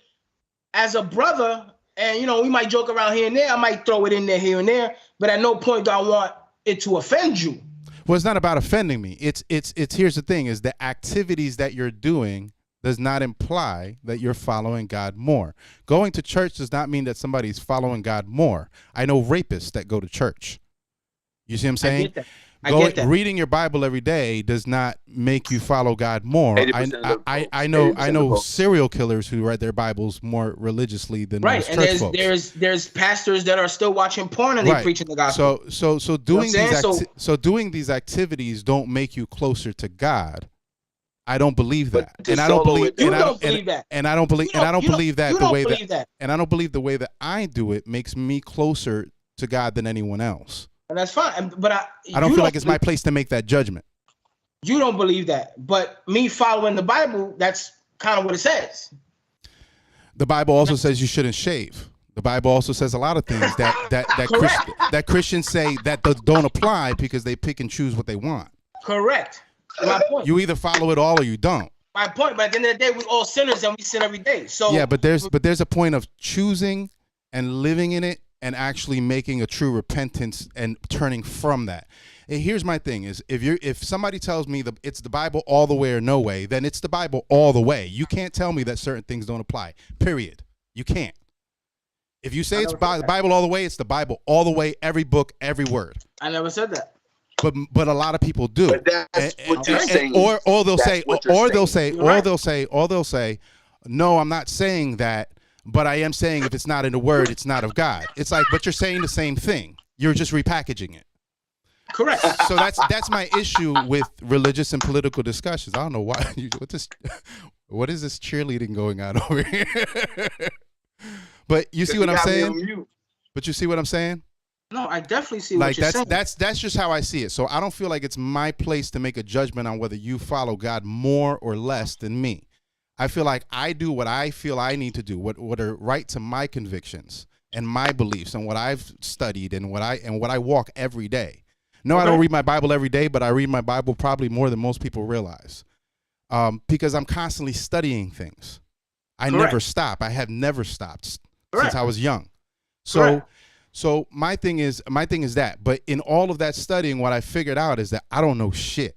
as a brother. And, we might joke around here and there. I might throw it in there here and there. But at no point do I want it to offend you. Well, it's not about offending me. It's here's the thing, is the activities that you're doing does not imply that you're following God more. Going to church does not mean that somebody's following God more. I know rapists that go to church. You see what I'm saying? I get that. Reading your Bible every day does not make you follow God more. I know serial killers who read their Bibles more religiously than most church folks. There's pastors that are still watching porn and they preaching the gospel. So doing these activities don't make you closer to God. I don't believe that, and I don't believe that, and I don't believe the way that I do it makes me closer to God than anyone else. And that's fine, but I don't feel like it's my place to make that judgment. You don't believe that, but me following the Bible, that's kind of what it says. The Bible also says you shouldn't shave. The Bible also says a lot of things that Christians say that don't apply because they pick and choose what they want. Correct. My point. You either follow it all or you don't. My point, but at the end of the day, we're all sinners and we sin every day. So yeah, but there's a point of choosing and living in it, and actually making a true repentance and turning from that. And here's my thing is, if somebody tells me it's the Bible all the way or no way, then it's the Bible all the way. You can't tell me that certain things don't apply, period. You can't. If you say it's the Bible all the way, it's the Bible all the way, every book, every word. I never said that. But a lot of people do. But that's what you're saying. Or they'll say, no, I'm not saying that. But I am saying if it's not in the word, it's not of God. It's like, but you're saying the same thing. You're just repackaging it. Correct. So that's my issue with religious and political discussions. I don't know why. What is this cheerleading going on over here? But you see what I'm saying? But you see what I'm saying? No, I definitely see Like what you're saying. that's just how I see it. So I don't feel like it's my place to make a judgment on whether you follow God more or less than me. I feel like I do what I feel I need to do, what are right to my convictions and my beliefs and what I've studied and what I walk every day. No, I don't read my Bible every day, but I read my Bible probably more than most people realize, because I'm constantly studying things. I never stop. I have never stopped since I was young. So my thing is that. But in all of that studying, what I figured out is that I don't know shit.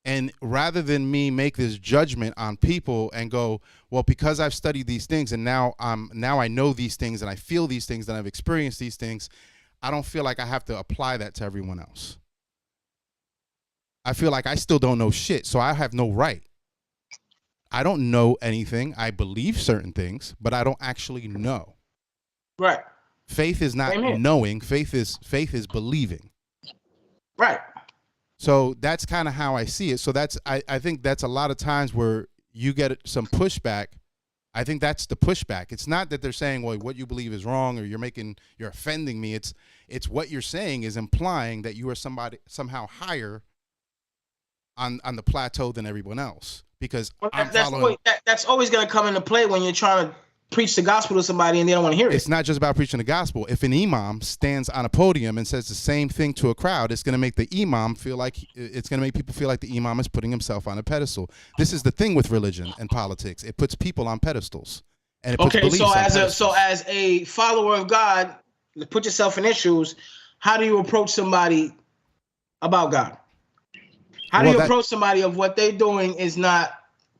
And rather than me make this judgment on people and go, well, because I've studied these things and now I know these things and I feel these things and I've experienced these things, I don't feel like I have to apply that to everyone else. I feel like I still don't know shit, so I have no right. I don't know anything. I believe certain things, but I don't actually know. Right. Faith is not knowing. Faith is believing. Right. So that's kind of how I see it. So I think that's a lot of times where you get some pushback. I think that's the pushback. It's not that they're saying, well, what you believe is wrong or you're offending me. It's what you're saying is implying that you are somehow higher on the plateau than everyone else. Because that's always going to come into play when you're trying to preach the gospel to somebody and they don't want to hear it. It's not just about preaching the gospel. If an imam stands on a podium and says the same thing to a crowd, it's going to make the imam feel like people feel like the imam is putting himself on a pedestal. This is the thing with religion and politics. It puts people on pedestals. And it puts beliefs on pedestals. So as a follower of God, put yourself in their shoes. How do you approach somebody about God? How do you approach somebody of what they're doing is not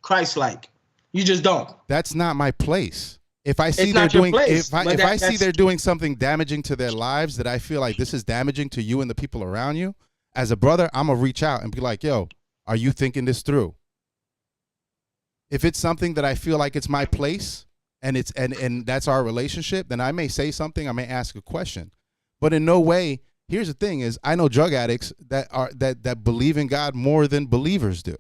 Christ-like? You just don't. That's not my place. If I see they're doing something damaging to their lives that I feel like this is damaging to you and the people around you, as a brother, I'm gonna reach out and be like, yo, are you thinking this through? If it's something that I feel like it's my place and that's our relationship, then I may say something, I may ask a question. But in no way, here's the thing is I know drug addicts that believe in God more than believers do.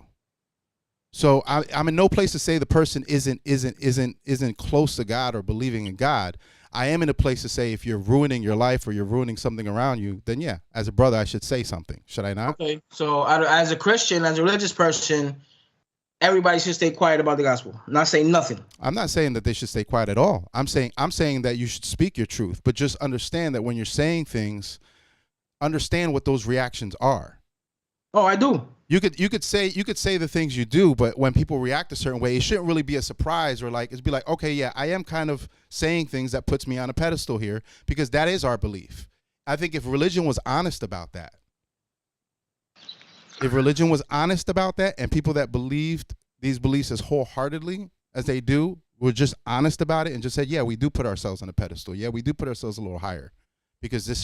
So I'm in no place to say the person isn't close to God or believing in God. I am in a place to say if you're ruining your life or you're ruining something around you, then yeah, as a brother, I should say something. Should I not? Okay. So as a Christian, as a religious person, everybody should stay quiet about the gospel. Not say nothing. I'm not saying that they should stay quiet at all. I'm saying that you should speak your truth, but just understand that when you're saying things, understand what those reactions are. Oh, I do. You could say the things you do, but when people react a certain way, it shouldn't really be a surprise or like it's be like, okay, yeah, I am kind of saying things that puts me on a pedestal here because that is our belief. I think if religion was honest about that, and people that believed these beliefs as wholeheartedly as they do were just honest about it and just said, yeah, we do put ourselves on a pedestal. Yeah, we do put ourselves a little higher because this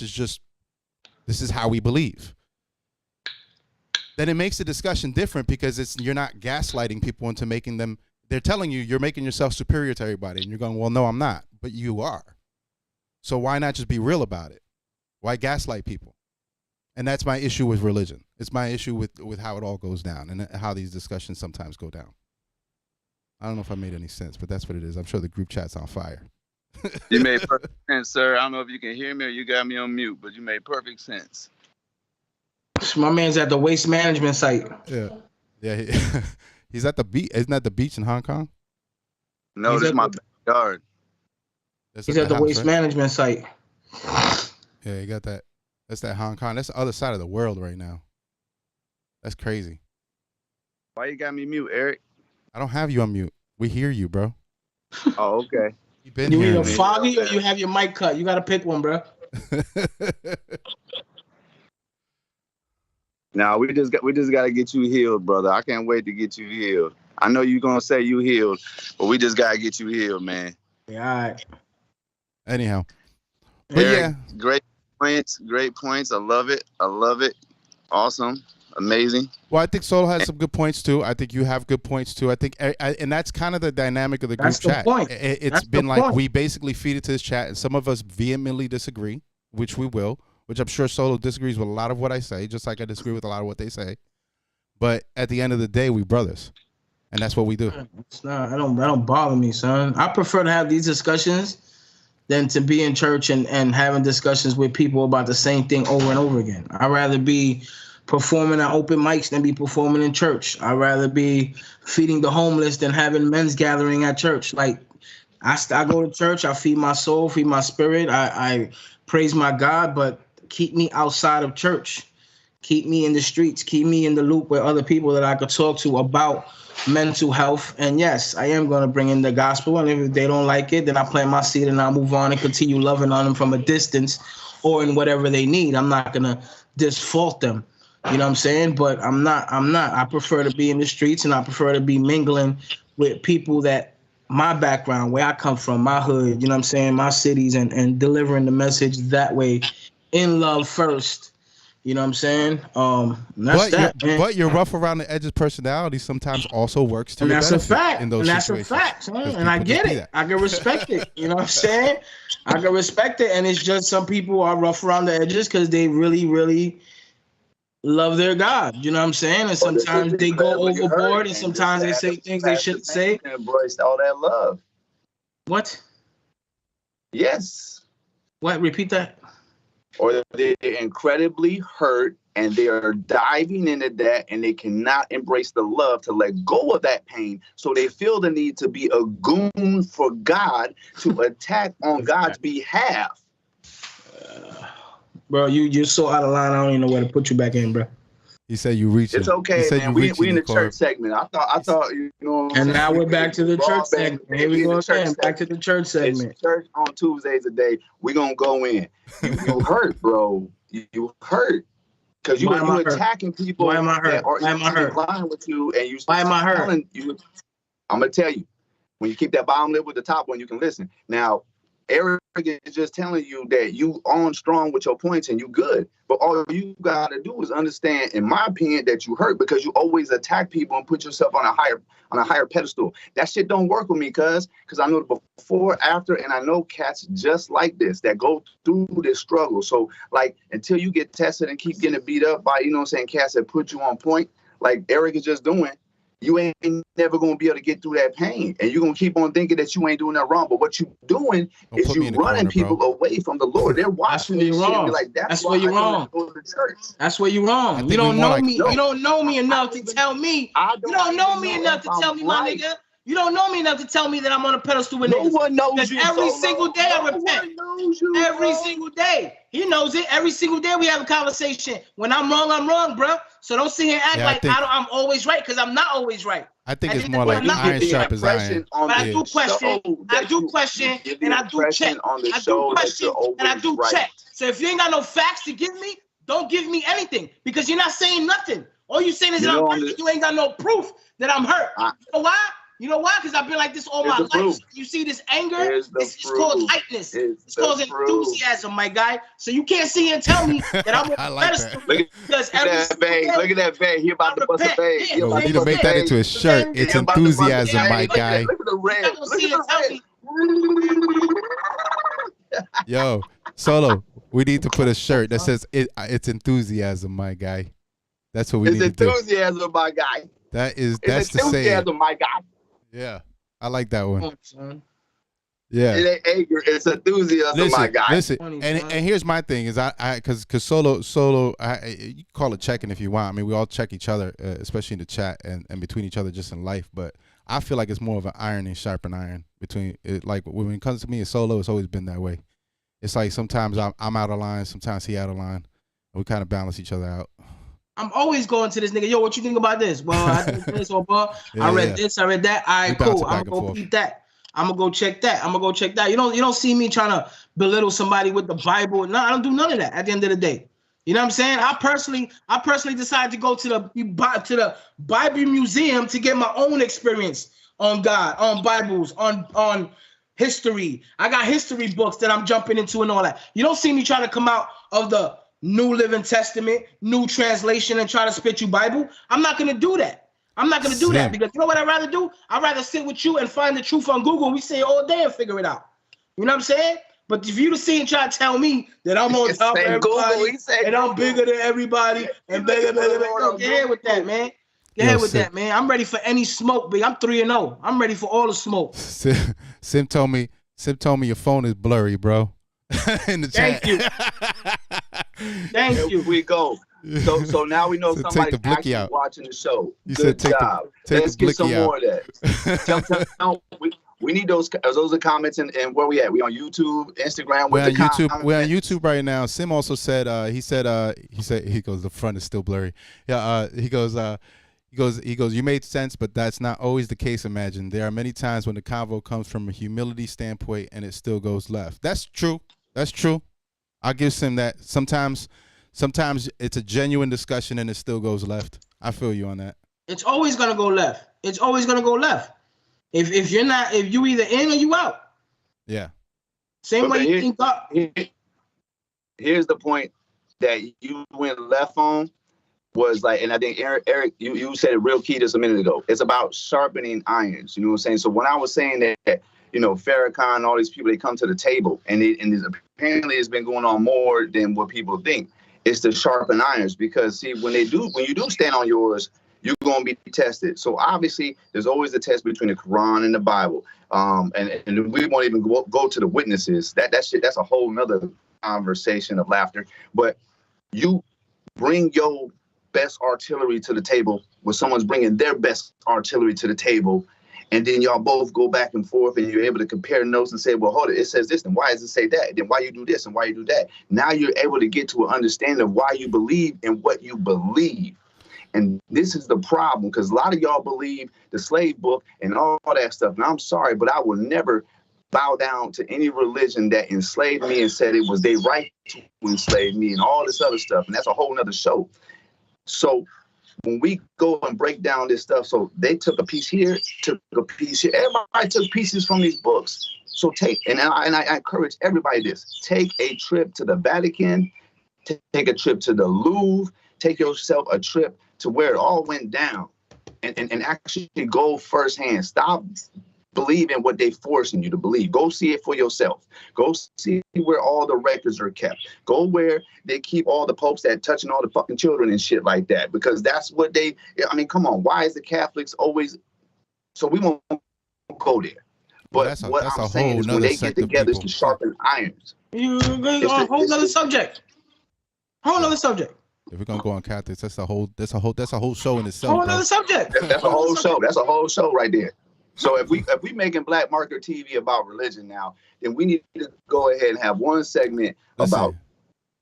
is how we believe. Then it makes the discussion different because you're not gaslighting people into making them, they're telling you you're making yourself superior to everybody. And you're going, well, no, I'm not, but you are. So why not just be real about it? Why gaslight people? And that's my issue with religion. It's my issue with how it all goes down and how these discussions sometimes go down. I don't know if I made any sense, but that's what it is. I'm sure the group chat's on fire. You made perfect sense, sir. I don't know if you can hear me or you got me on mute, but you made perfect sense. My man's at the waste management site. Yeah. He's at the beach. Isn't that the beach in Hong Kong? No, this is my backyard. He's at the waste management site. Yeah, you got that. That's that Hong Kong. That's the other side of the world right now. That's crazy. Why you got me mute, Eric? I don't have you on mute. We hear you, bro. Oh, okay. You either foggy or you have your mic cut. You got to pick one, bro. Now we just got to get you healed, brother. I can't wait to get you healed. I know you're gonna say you healed, but we just gotta get you healed, man. Yeah. All right. Anyhow, but Eric, great points. I love it. Awesome, amazing. Well, I think Solo has some good points too. I think you have good points too. I think, and that's kind of the dynamic of the group chat. It's been like we basically feed it to this chat, and some of us vehemently disagree, which we will. Which I'm sure Solo disagrees with a lot of what I say, just like I disagree with a lot of what they say. But at the end of the day, we brothers, and that's what we do. It's not. I don't bother me, son. I prefer to have these discussions than to be in church and having discussions with people about the same thing over and over again. I'd rather be performing at open mics than be performing in church. I'd rather be feeding the homeless than having men's gathering at church. Like, I go to church, I feed my soul, feed my spirit, I praise my God, but keep me outside of church. Keep me in the streets, keep me in the loop with other people that I could talk to about mental health. And yes, I am going to bring in the gospel, and if they don't like it, then I plant my seed and I move on and continue loving on them from a distance or in whatever they need. I'm not going to disfault them. You know what I'm saying? But I'm not. I prefer to be in the streets, and I prefer to be mingling with people that my background, where I come from, my hood, you know what I'm saying, my cities, and delivering the message that way in love first. You know what I'm saying? But your rough around the edges personality sometimes also works to your benefit. That's a fact. In those situations. That's a fact, man. And I get it. I can respect it. You know what I'm saying? I can respect it. And it's just some people are rough around the edges because they really, really love their God. You know what I'm saying? And sometimes they go overboard, and sometimes they say things they shouldn't say. Embrace all that love. What? Yes. What? Repeat that. Or they're incredibly hurt and they are diving into that and they cannot embrace the love to let go of that pain. So they feel the need to be a goon for God to attack on God's behalf. Bro, you're so out of line. I don't even know where to put you back in, bro. He said you reach. It's okay, man. We in the church segment. I thought you know. And now we're back to the church segment. Here we go again. Back to the church segment. It's church on Tuesdays a day. We're gonna go in. You hurt, bro. You hurt because you attacking people. Why am I hurt? Why am I hurt? With you, and you. Why am I hurt? I'm gonna tell you. When you keep that bottom lip with the top one, you can listen. Now, Eric is just telling you that you on strong with your points and you good. But all you gotta do is understand, in my opinion, that you hurt because you always attack people and put yourself on a higher pedestal. That shit don't work with me, because I know the before, after, and I know cats just like this that go through this struggle. So like until you get tested and keep getting beat up by, you know what I'm saying, cats that put you on point, like Eric is just doing, you ain't never going to be able to get through that pain. And you're going to keep on thinking that you ain't doing that wrong. But what you doing is you running people away from the Lord. They're watching this shit and be like, that's where you're wrong. That's where you're wrong. You don't know me. You don't know me enough to tell me. You don't know me enough to tell me, my nigga. You don't know me enough to tell me that I'm on a pedestal with niggas. No one knows you. Every single day I repent. Every single day. He knows it. Every single day we have a conversation. When I'm wrong, bro. So don't sit here and act like I'm always right, because I'm not always right. I think it's more like iron sharp as iron. But I do question, and I do check. I do question, and I do check. So if you ain't got no facts to give me, don't give me anything, because you're not saying nothing. All you saying is that I'm hurt. You ain't got no proof that I'm hurt. You know why? You know why? Because I've been like this all my life. You see this anger? It's called tightness. It's called enthusiasm, my guy. So you can't sit here and tell me that I'm on a pedestal. Look at that bag. He about to bust a bag. We need to make that into a shirt. It's enthusiasm, my guy. Look at the red. Look at the red. Yo, Solo, we need to put a shirt that says it's enthusiasm, my guy. That's what we need to do. It's enthusiasm, my guy. That's the saying. Enthusiasm, my guy. Yeah, I like that one. Yeah, it ain't anger, it's enthusiasm, my guy. Listen, and here's my thing is because Solo, you call it checking if you want. I mean, we all check each other, especially in the chat and between each other just in life. But I feel like it's more of an iron and sharpen iron between it. Like when it comes to me and Solo, it's always been that way. It's like sometimes I'm out of line, sometimes he out of line, and we kind of balance each other out. I'm always going to this nigga. Yo, what you think about this? Well, I did this, or bro, I read this, I read that. All right, cool. I'm gonna go beat that. I'm gonna go check that. You don't see me trying to belittle somebody with the Bible. No, I don't do none of that. At the end of the day, you know what I'm saying? I personally decided to go to the Bible Museum to get my own experience on God, on Bibles, on history. I got history books that I'm jumping into and all that. You don't see me trying to come out of the New Living Testament, New Translation, and try to spit you Bible. I'm not going to do that. I'm not going to do that, because you know what I'd rather do? I'd rather sit with you and find the truth on Google, and we say it all day and figure it out. You know what I'm saying? But if you to see and try to tell me that I'm on top of everybody and I'm bigger than everybody and bigger, get ahead with that, man. Get ahead with that, man. I'm ready for any smoke, big. I'm 3-0. I'm ready for all the smoke. Sim told me Sim told me your phone is blurry, bro. In the chat. Thank you. Thank Here you. we go. So now we know So take somebody's the blicky actually out. watching the show. He Good said job. take Let's the get some blicky out. more of that. Tell, we need those are the comments and where we at? We on YouTube, Instagram. We're With on the YouTube. comments? We're on YouTube right now. Sim also said he goes, the front is still blurry. Yeah, he goes, you made sense, but that's not always the case. Imagine there are many times when the convo comes from a humility standpoint and it still goes left. That's true. I'll give Sim that. Sometimes it's a genuine discussion and it still goes left. I feel you on that. It's always gonna go left. It's always gonna go left. If you either in or you out. Yeah. Same way you think up. Here's the point that you went left on was like, and I think Eric, you said it real key just a minute ago. It's about sharpening irons. You know what I'm saying? So when I was saying that, Farrakhan, all these people, they come to the table, and apparently it's been going on more than what people think. It's to sharpen irons, because see, when you do stand on yours, you're going to be tested. So obviously, there's always a test between the Quran and the Bible. And we won't even go to the witnesses. That's a whole nother conversation of laughter. But you bring your best artillery to the table when someone's bringing their best artillery to the table, and then y'all both go back and forth, and you're able to compare notes and say, well, hold it, it says this, and why does it say that? Then why you do this and why you do that? Now you're able to get to an understanding of why you believe in what you believe. And this is the problem, because a lot of y'all believe the slave book and all that stuff. And I'm sorry, but I will never bow down to any religion that enslaved me and said it was their right to enslave me and all this other stuff. And that's a whole nother show. So when we go and break down this stuff, so they took a piece here, took a piece here. Everybody took pieces from these books. So I encourage everybody this. Take a trip to the Vatican, take a trip to the Louvre, take yourself a trip to where it all went down, and actually go firsthand. Stop believing what they forcing you to believe. Go see it for yourself. Go see where all the records are kept. Go where they keep all the popes that touching all the fucking children and shit like that, because that's what come on. Why is the Catholics always? So we won't go there. But what I'm saying is when they get together, it's to sharpen irons. A whole nother subject. Whole nother subject. If we're gonna go on Catholics, that's a whole show in itself. Whole nother subject. That's a whole show. That's a whole show right there. So if we making Black Market TV about religion now, then we need to go ahead and have one segment about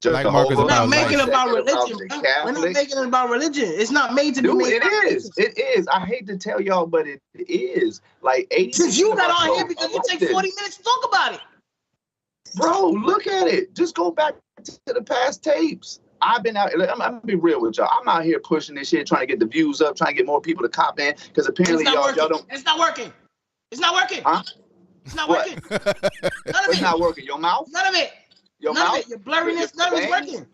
Black Market's We're not about making it about religion. We're not making it about religion. It's not made to be made. It is. I hate to tell y'all, but it is. Like 80. Since you got on here because you take 40 minutes to talk about it. Bro, look at it. Just go back to the past tapes. I've been out. I'm gonna be real with y'all. I'm out here pushing this shit, trying to get the views up, trying to get more people to cop in, because apparently y'all don't. It's not working. It's not working. Huh? It's not working. None of It's it. not working. Your mouth? None of it. Your none mouth? of it. Your blurriness. None of it's working.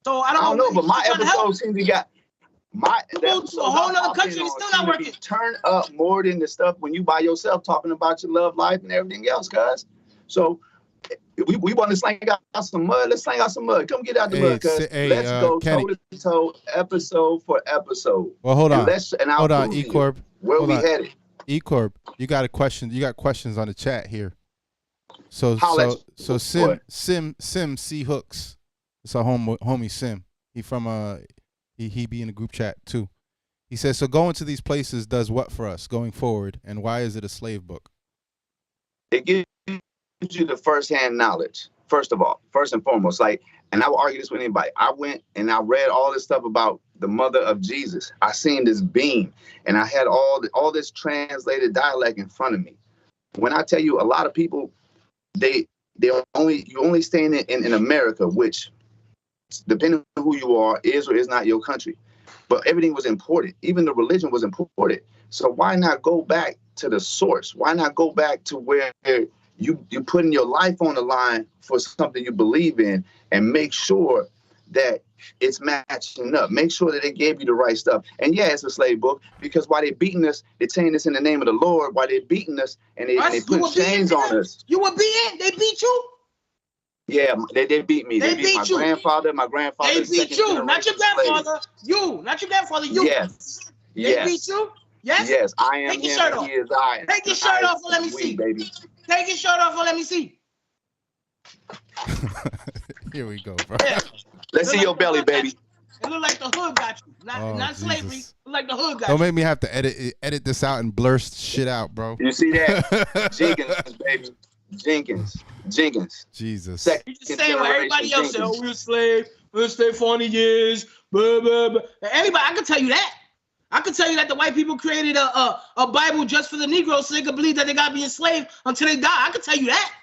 So I don't know, but my episode seems to got my. Go to a whole other country. It's still not working. Turn up more than the stuff when you by yourself talking about your love life and everything else, guys. So. We want to slang out some mud. Let's slang out some mud. Come get out the mud, cuz. Let's go toe to toe, episode for episode. Well, hold on. Hold on, EKORB. Where we headed? EKORB, you got a question. You got questions on the chat here. So Sim C Hooks. It's our homie Sim. He from he be in the group chat too. He says, so going to these places does what for us going forward, and why is it a slave book? It gives you the first-hand knowledge, first and foremost. Like, and I will argue this with anybody. I went and I read all this stuff about the mother of Jesus. I seen this beam, and I had all this translated dialect in front of me. When I tell you, a lot of people, you only staying in America, which, depending on who you are, is or is not your country. But everything was imported. Even the religion was imported. So why not go back to the source? Why not go back to where you putting your life on the line for something you believe in, and make sure that it's matching up. Make sure that they gave you the right stuff. And yeah, it's a slave book, because while they beating us, they're saying this in the name of the Lord. While they beating us and they put chains on us. You were beaten? They beat you? Yeah, they beat me. They beat my grandfather. My grandfather. They beat you, not your grandfather. Not your grandfather. You. Yes. They beat you? Yes. Yes, I am Take your shirt off. He is I. Take your shirt off and let me see. Baby. Take your shirt off and let me see. Here we go, bro. Yeah. Let's see your belly, baby. It look like the hood got you. Not slavery. Jesus. Look like the hood got Don't you. make me have to edit this out and blur shit out, bro. You see that? Jenkins, baby. Jenkins. Jesus. Second You just saying what everybody else said. Jenkins. Oh, we're a slave for 20 years. Blah, blah, blah. Anybody, I can tell you that. I can tell you that the white people created a Bible just for the Negroes so they could believe that they gotta be enslaved until they die. I can tell you that.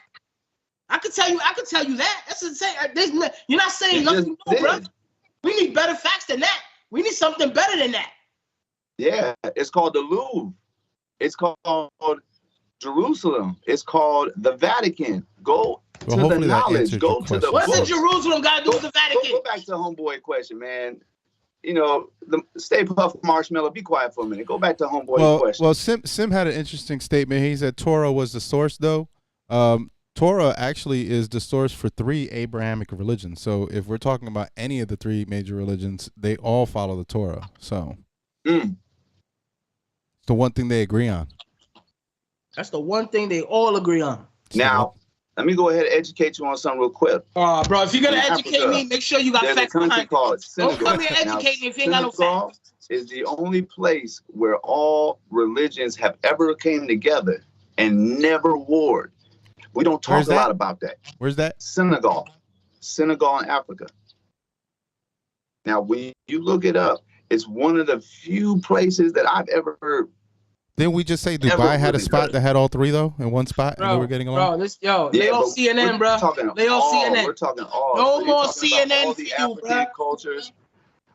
I can tell you that. That's insane. You're not saying nothing new, bro. We need better facts than that. We need something better than that. Yeah, it's called the Louvre. It's called Jerusalem. It's called the Vatican. Go to the knowledge. Go to the What books. does Jerusalem got to do with the Vatican? Go back to homeboy question, man. You know, Stay Puft Marshmallow. Be quiet for a minute. Go back to homeboy question. Well, Sim had an interesting statement. He said Torah was the source, though. Torah actually is the source for 3 Abrahamic religions. So if we're talking about any of the 3 major religions, they all follow the Torah. So it's the one thing they agree on. That's the one thing they all agree on. Now, let me go ahead and educate you on something real quick. Bro, if you're going to In educate Africa, me, make sure you got there's a facts country behind called it. Senegal. Don't come here and educate me if you ain't got no Senegal facts. is the only place where all religions have ever came together and never warred. We don't talk a lot about that. Where's that? Senegal in Africa. Now, when you look it up, it's one of the few places that I've ever heard. Didn't we just say Dubai had a spot that had all 3 though in one spot, and they were getting along? Lay off CNN, bro. Lay off CNN. We're talking all. No so more CNN CNN for you, for you, bro. Cultures.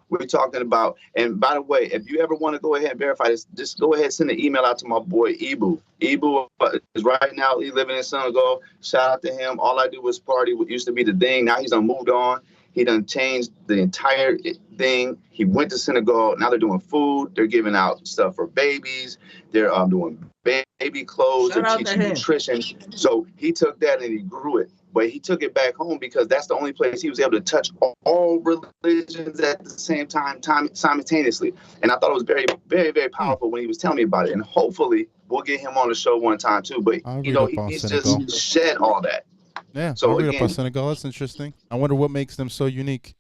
We're talking about, and by the way, if you ever want to go ahead and verify this, just go ahead and send an email out to my boy Ibu. Ibu is right now, he's living in Senegal. Shout out to him. All I do was party. What used to be the thing, now he's done moved on. He done changed the entire thing. He went to Senegal. Now they're doing food. They're giving out stuff for babies. They're doing baby clothes. They're teaching nutrition. So he took that and he grew it. But he took it back home because that's the only place he was able to touch all religions at the same time simultaneously. And I thought it was very, very, very powerful when he was telling me about it. And hopefully we'll get him on the show one time too. But you know, he's just shed all that. Yeah, so I'll read up on Senegal. That's interesting. I wonder what makes them so unique.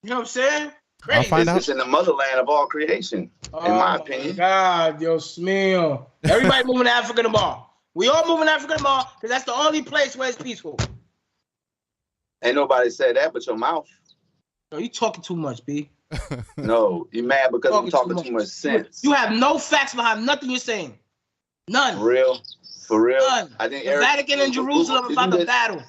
You know what I'm saying? Crazy. I'll find out. It's in the motherland of all creation, in my opinion. God, Dios mío. Everybody moving to Africa tomorrow. We all moving to Africa tomorrow because that's the only place where it's peaceful. Ain't nobody said that but your mouth. No, you talking too much, B. No, you mad because I'm talking too much sense. You have no facts behind nothing you're saying. None. For real? For real? None. I think the Vatican and Jerusalem about the battle.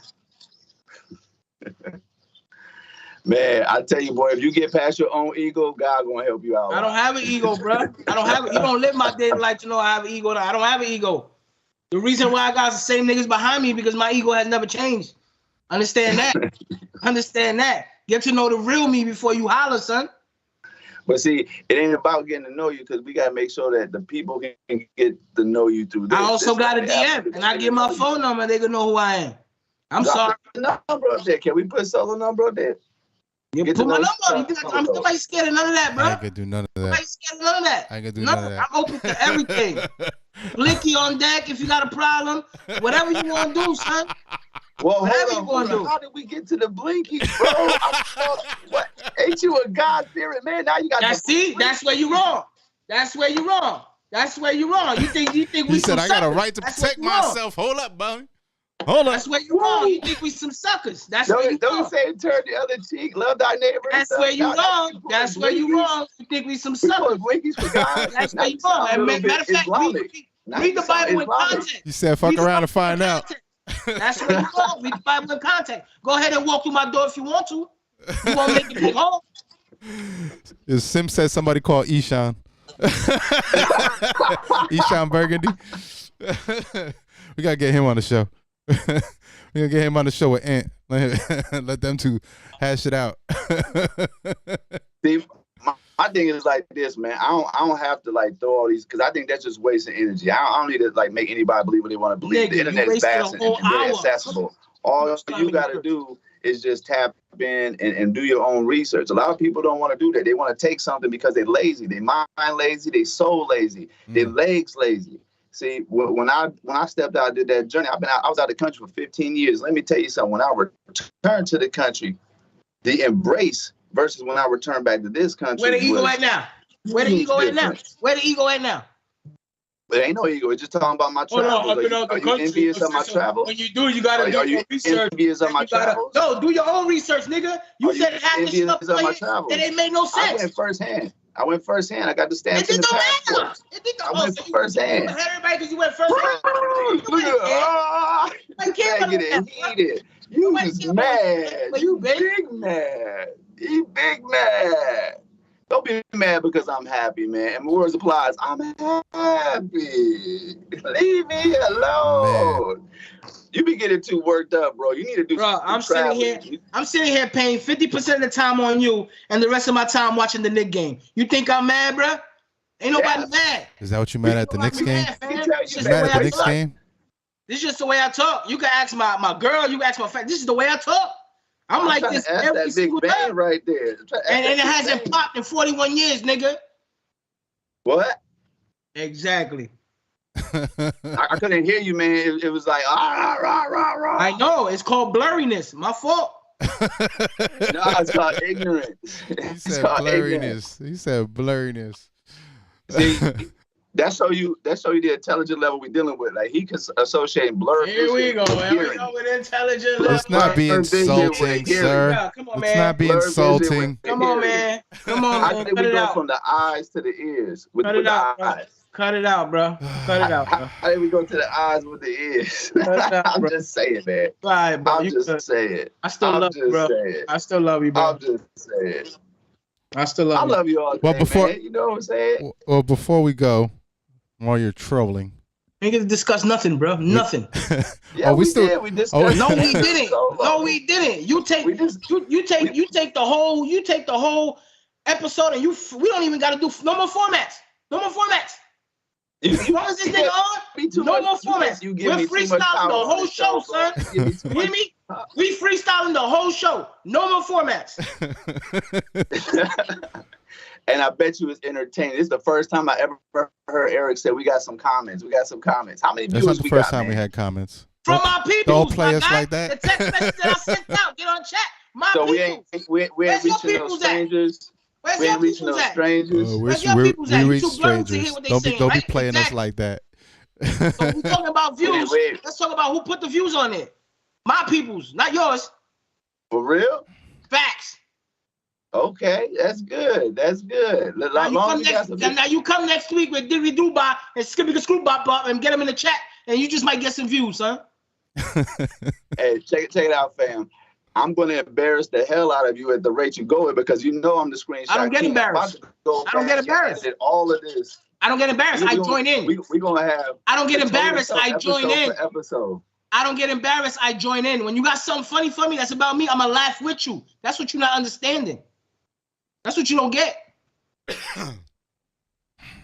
Man, I tell you, boy, if you get past your own ego, God gonna help you out. I don't have an ego, bro. I don't have it. You don't live my daily life to know I have an ego. I don't have an ego. The reason why I got the same niggas behind me because my ego has never changed. Understand that. Understand that. Get to know the real me before you holler, son. But see, it ain't about getting to know you because we got to make sure that the people can get to know you through this. I also got a DM, and I give my phone number. They can know who I am. I'm sorry. Number up there. Can we put solo number up there? You put my number on. I'm nobody scared of none of that, bro. I ain't gonna do none of that. Nobody scared of none of that. I ain't gonna do none of that. I'm open to everything. Blinky on deck if you got a problem. Whatever you want to do, son. Well, whatever you want to do. How did we get to the blinky, bro? What? Ain't you a God-fearing man? Now you got. That's where you wrong. That's where you wrong. That's where you wrong. You think we he said I got a right to protect myself. Hold up, buddy. Hold up. That's where you wrong. You think we some suckers. That's where you don't say turn the other cheek. Love thy neighbor. That's where you wrong. That's where you wrong. You think we some suckers. That's where you wrong. And matter of fact, read the Bible in context. You said fuck around and find out. That's where you wrong. Read the Bible in context. Go ahead and walk through my door if you want to. You won't make it big hole. Sim said somebody called Eshan. Eshan Burgundy. We gotta get him on the show. We're gonna get him on the show with Ant. Let them two hash it out. See, my thing is like this, man. I don't have to like throw all these because I think that's just wasting energy. I don't need to like make anybody believe what they want to believe. The internet is vast and very accessible. All you gotta do is just tap in and do your own research. A lot of people don't want to do that. They want to take something because they're lazy. They mind lazy. They soul lazy. Their legs lazy. See, when I stepped out, did that journey. I was out of the country for 15 years. Let me tell you something. When I returned to the country, the embrace versus when I returned back to this country. Where the ego at now? Where the ego at now? Where the ego at now? There ain't no ego. It's just talking about my travels. Are you envious of my travels? When you do, you gotta do your research. Envious of my travels? No, do your own research, nigga. You said half the stuff that ain't made no sense. I went first hand. I got the stamps in the passport. I went first hand. Everybody, because you went first hand. Look at heated. You was mad. You big mad. You big mad. Don't be mad because I'm happy, man. And words applies. I'm happy. Leave me alone. Man. You be getting too worked up, bro. You need to do. Bro, I'm sitting here paying 50% of the time on you, and the rest of my time watching the Knicks game. You think I'm mad, bro? Ain't nobody mad. Is that what you mad at the Knicks game? You mad at the Knicks game? This is just the way I talk. You can ask my girl. You can ask my friend. This is the way I talk. I'm like this every single day. Right there. And it hasn't popped in 41 years, nigga. What? Exactly. I couldn't hear you, man. It was like, rah, rah, rah, rah. I know. It's called blurriness. My fault. No, it's called ignorance. He said blurriness. He said blurriness. See, that show you the intelligent level we're dealing with. Like he can associate blur. Here we go. Here we go with intelligent level. Let's not be insulting, sir. Come on, Let's not be insulting. Come on, man. Come on, man. I think we go from the eyes to the ears. With the eyes. Cut it out, bro. Cut it out, bro. How did we go to the eyes with the ears? I'm just saying, man. Right, bro. I'm just saying. I still love you, bro. I still love you, bro. I'm just saying. I still love you. I love you all day, man. You know what I'm saying? Well, before we go, while you're trolling. We ain't gonna discuss nothing, bro. Nothing. Yeah, we did. We discussed. No, we didn't. No, we didn't. You take the whole episode, and we don't even gotta do no more formats. No more formats. As long as this nigga on, no more formats. We're freestyling the whole show, son. You hear me? We freestyling the whole show. No more formats. And I bet you it's entertaining. This is the first time I ever heard Eric say we got some comments. How many views we got? That's not the first time we had comments. From my people. Don't play us like that. The text message that I sent out. Get on chat. My people. We ain't reaching no strangers. Where's your people's at? We reach strangers. Don't be playing us like that. So we talking about views. Let's talk about who put the views on it. My people's, not yours. For real? Facts. Okay, that's good. That's good. Now you come next week with Diddy Dubai and Skippy Screw Bop Bop and get them in the chat, and you just might get some views, son. Hey, check it out, fam. I'm going to embarrass the hell out of you at the rate you go because you know I'm the screenshot. I don't get embarrassed. I don't get embarrassed. All of this. I don't get embarrassed. I join in. We're going to have. I don't get embarrassed. I join in. Episode. I don't get embarrassed. I join in. When you got something funny for me that's about me, I'm going to laugh with you. That's what you're not understanding. That's what you don't get.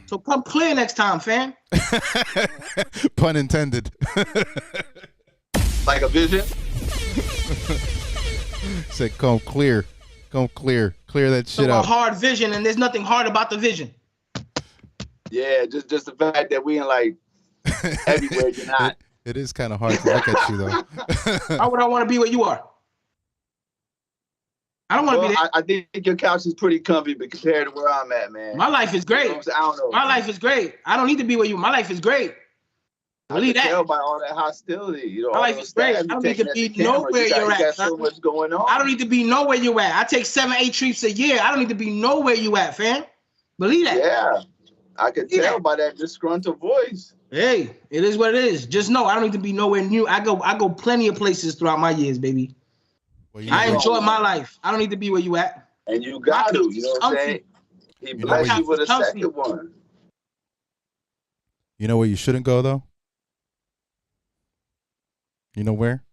So come clear next time, fam. Pun intended. Like a vision. Said come clear that shit out. A hard vision, and there's nothing hard about the vision. Yeah, just the fact that we in like everywhere you're not. It is kind of hard to look at you though. Why would I want to be where you are? I don't want to be there. I think your couch is pretty comfy compared to where I'm at, man. My life is great. I don't know. My life is great. I don't need to be where you. My life is great. I can tell by all that hostility. You know, my life is great. I don't need to be nowhere you're at. So much going on. I don't need to be nowhere you at. I take 7-8 trips a year. I don't need to be nowhere you at, fam. Believe that. Yeah, I can tell by that disgruntled voice. Hey, it is what it is. Just know I don't need to be nowhere new. I go plenty of places throughout my years, baby. Well, I enjoy my life. I don't need to be where you at. And you got to, you know what I'm saying? He blessed you with a second one. You know where you shouldn't go though? You know where?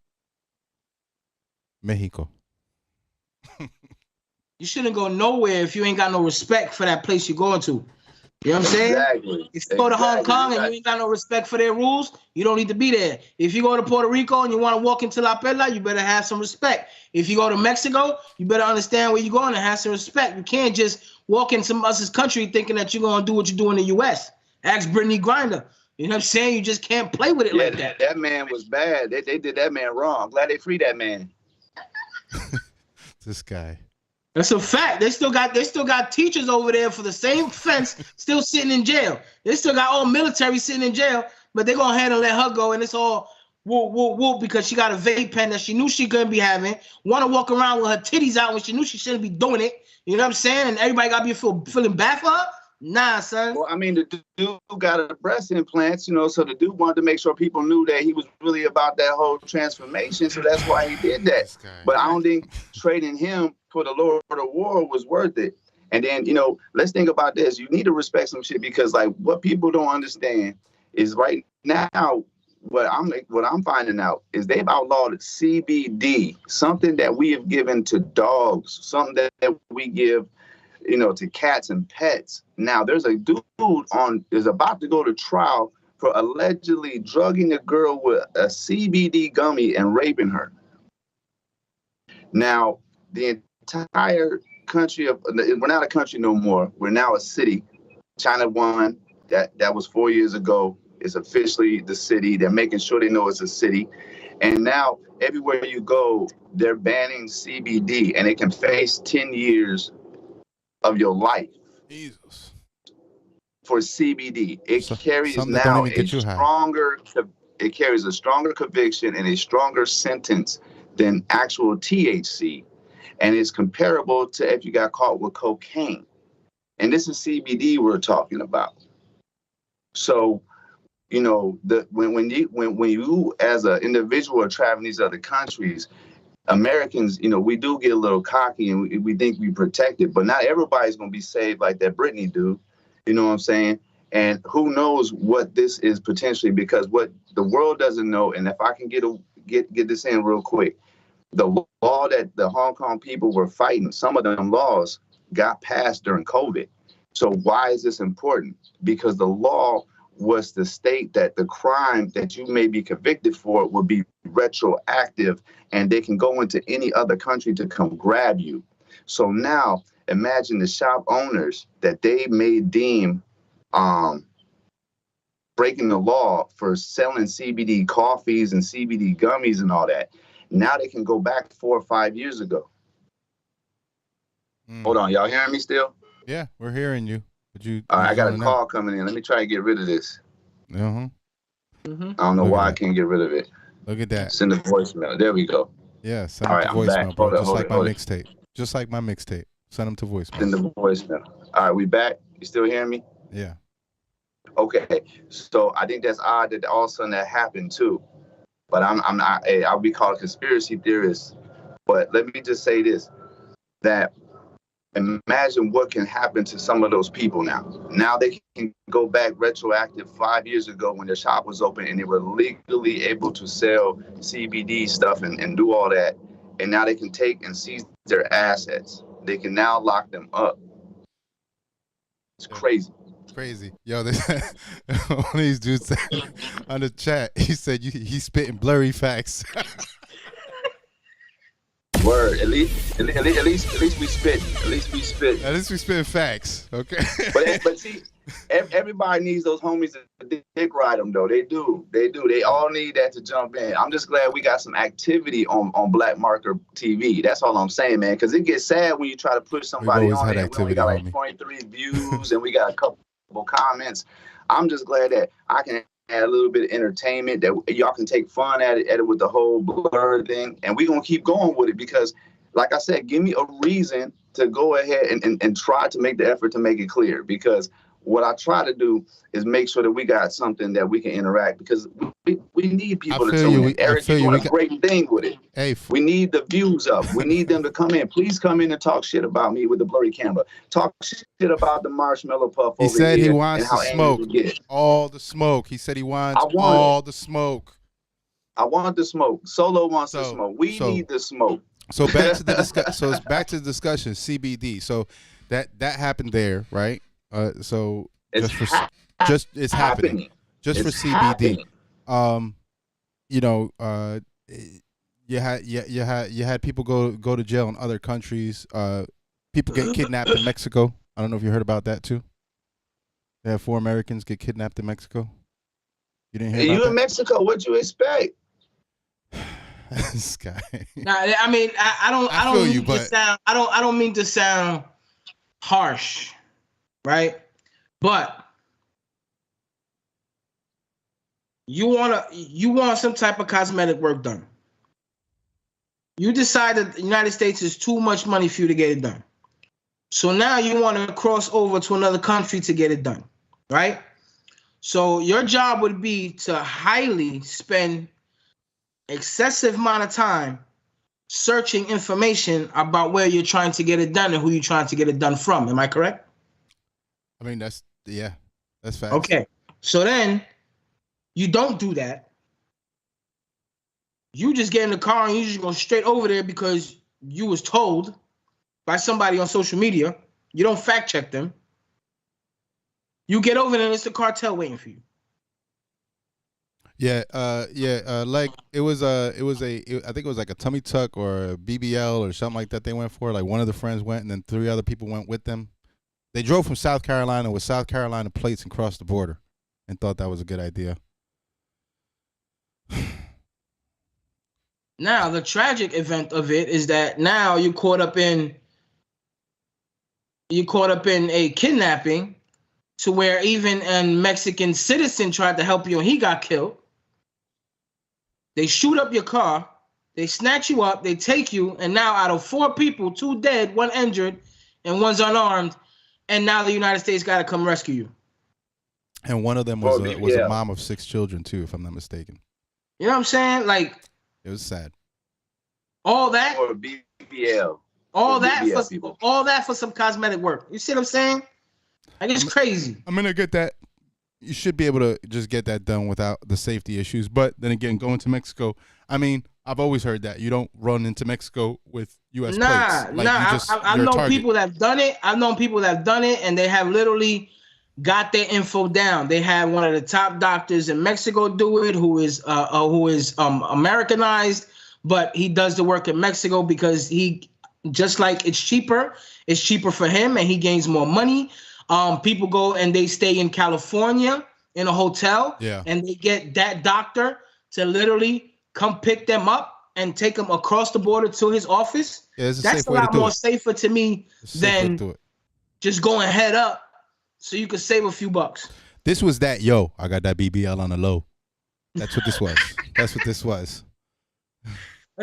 Mexico. You shouldn't go nowhere if you ain't got no respect for that place you're going to. You know what I'm saying? Exactly. If you go to Hong Kong and you ain't got no respect for their rules, you don't need to be there. If you go to Puerto Rico and you want to walk into La Perla, you better have some respect. If you go to Mexico, you better understand where you're going and have some respect. You can't just walk in some else's country thinking that you're going to do what you do in the U.S. Ask Brittany Griner. You know what I'm saying? You just can't play with it Yeah, like that. that man was bad. They did that man wrong. I'm glad they freed that man. This guy. That's a fact. They still got teachers over there for the same offense still sitting in jail. They still got all military sitting in jail, but they're gonna hand and let her go, and it's all whoop, whoop, whoop, because she got a vape pen that she knew she couldn't be having, want to walk around with her titties out when she knew she shouldn't be doing it. You know what I'm saying? And everybody got to be feeling bad for her? Nah, son. Well, I mean, the dude got a breast implants, you know, so the dude wanted to make sure people knew that he was really about that whole transformation, so that's why he did that. But I don't think trading him for the Lord of War was worth it. And then, you know, let's think about this. You need to respect some shit, because, like, what people don't understand is right now, what I'm finding out is they've outlawed CBD, something that we have given to dogs, something that we give, you know, to cats and pets. Now there's a dude is about to go to trial for allegedly drugging a girl with a CBD gummy and raping her. Now the entire country we're not a country no more. We're now a city. China won. That was 4 years ago. It's officially the city. They're making sure they know it's a city. And now everywhere you go, they're banning CBD, and it can face 10 years of your life. Jesus. For CBD. It carries now it carries a stronger conviction and a stronger sentence than actual THC. And it's comparable to if you got caught with cocaine. And this is CBD we're talking about. So, you know, when you as an individual are traveling these other countries, Americans, you know, we do get a little cocky and we think we protected, but not everybody's going to be saved like that Brittany dude. You know what I'm saying? And who knows what this is potentially, because what the world doesn't know, and if I can get this in real quick, the law that the Hong Kong people were fighting, some of them laws got passed during COVID. So why is this important? Because the law was to state that the crime that you may be convicted for will be retroactive, and they can go into any other country to come grab you. So now imagine the shop owners that they may deem breaking the law for selling CBD coffees and CBD gummies and all that. Now they can go back 4 or 5 years ago. Hold on, y'all hearing me still? Yeah, we're hearing you. All right, I got a call coming in. Let me try to get rid of this. Uh-huh. Mm-hmm. I don't know why I can't get rid of it. Look at that. Send a voicemail. There we go. Yeah, send them to voicemail, bro. Just like my mixtape. Just like my mixtape. Send them to voicemail. Send the voicemail. All right, we back. You still hearing me? Yeah. Okay. So I think that's odd that all of a sudden that happened too. But I'm not. I'll be called a conspiracy theorist. But let me just say this: that imagine what can happen to some of those people now. Now they can go back retroactive 5 years ago when their shop was open and they were legally able to sell CBD stuff and do all that. And now they can take and seize their assets. They can now lock them up. It's crazy. Crazy. Yo, one of these dudes said on the chat, he said he's spitting blurry facts. Word. At least we spit. At least we spit. At least we spit facts. Okay. But see, everybody needs those homies to dick ride them though. They do. They all need that to jump in. I'm just glad we got some activity on Black Marker TV. That's all I'm saying, man. Because it gets sad when you try to push somebody on there. We only got like 0.3 views and we got a couple comments. I'm just glad that I can add a little bit of entertainment, that y'all can take fun at it with the whole blur thing, and we're gonna keep going with it because, like I said, give me a reason to go ahead and try to make the effort to make it clear, because what I try to do is make sure that we got something that we can interact, because we need people to tune in. Eric, you're doing a great thing with it. Hey, we need the views up. We need them to come in. Please come in and talk shit about me with the blurry camera. Talk shit about the marshmallow puff over here. He said he wants to smoke. All the smoke. He said he wants all the smoke. I want the smoke. Solo wants the smoke. We need the smoke. So back to the back to the discussion. CBD. So that happened there, right? So it's happening. Just for CBD. You know, you had people go to jail in other countries. People get kidnapped in Mexico. I don't know if you heard about that too. They had 4 Americans get kidnapped in Mexico. You didn't hear And about you that? in Mexico, what you expect? This guy. Nah, I mean, I don't feel you, mean to but- sound, I don't mean to sound harsh, right? But you want some type of cosmetic work done. You decide that the United States is too much money for you to get it done. So now you want to cross over to another country to get it done, right? So your job would be to highly spend excessive amount of time searching information about where you're trying to get it done and who you're trying to get it done from. Am I correct? I mean, that's facts. Okay. So then you don't do that. You just get in the car and you just go straight over there because you was told by somebody on social media. You don't fact check them. You get over there and it's the cartel waiting for you. Yeah, like I think it was like a tummy tuck or a BBL or something like that they went for. Like one of the friends went and then 3 other people went with them. They drove from South Carolina with South Carolina plates and crossed the border and thought that was a good idea. Now, the tragic event of it is that now you're caught up in a kidnapping to where even a Mexican citizen tried to help you and he got killed. They shoot up your car, they snatch you up, they take you, and now out of 4 people, 2 dead, 1 injured, and 1's unarmed, and now the United States got to come rescue you. And one of them was a mom of 6 children too, if I'm not mistaken. You know what I'm saying? Like, it was sad. All that, or BBL, all or that BBL for people. all that for some cosmetic work. You see what I'm saying? Like, it's crazy. I'm gonna get that. You should be able to just get that done without the safety issues. But then again, going to Mexico, I mean, I've always heard that you don't run into Mexico with U.S. plates. Like, I've known people that have done it. I've known people that have done it, and they have literally got their info down. They had one of the top doctors in Mexico do it, who is Americanized, but he does the work in Mexico because he, just like it's cheaper for him, and he gains more money. People go and they stay in California in a hotel, and they get that doctor to literally come pick them up and take them across the border to his office. Yeah, that's a lot more safer to me than just going head up so you could save a few bucks. This was that, yo, I got that BBL on the low. That's what this was. That's what this was.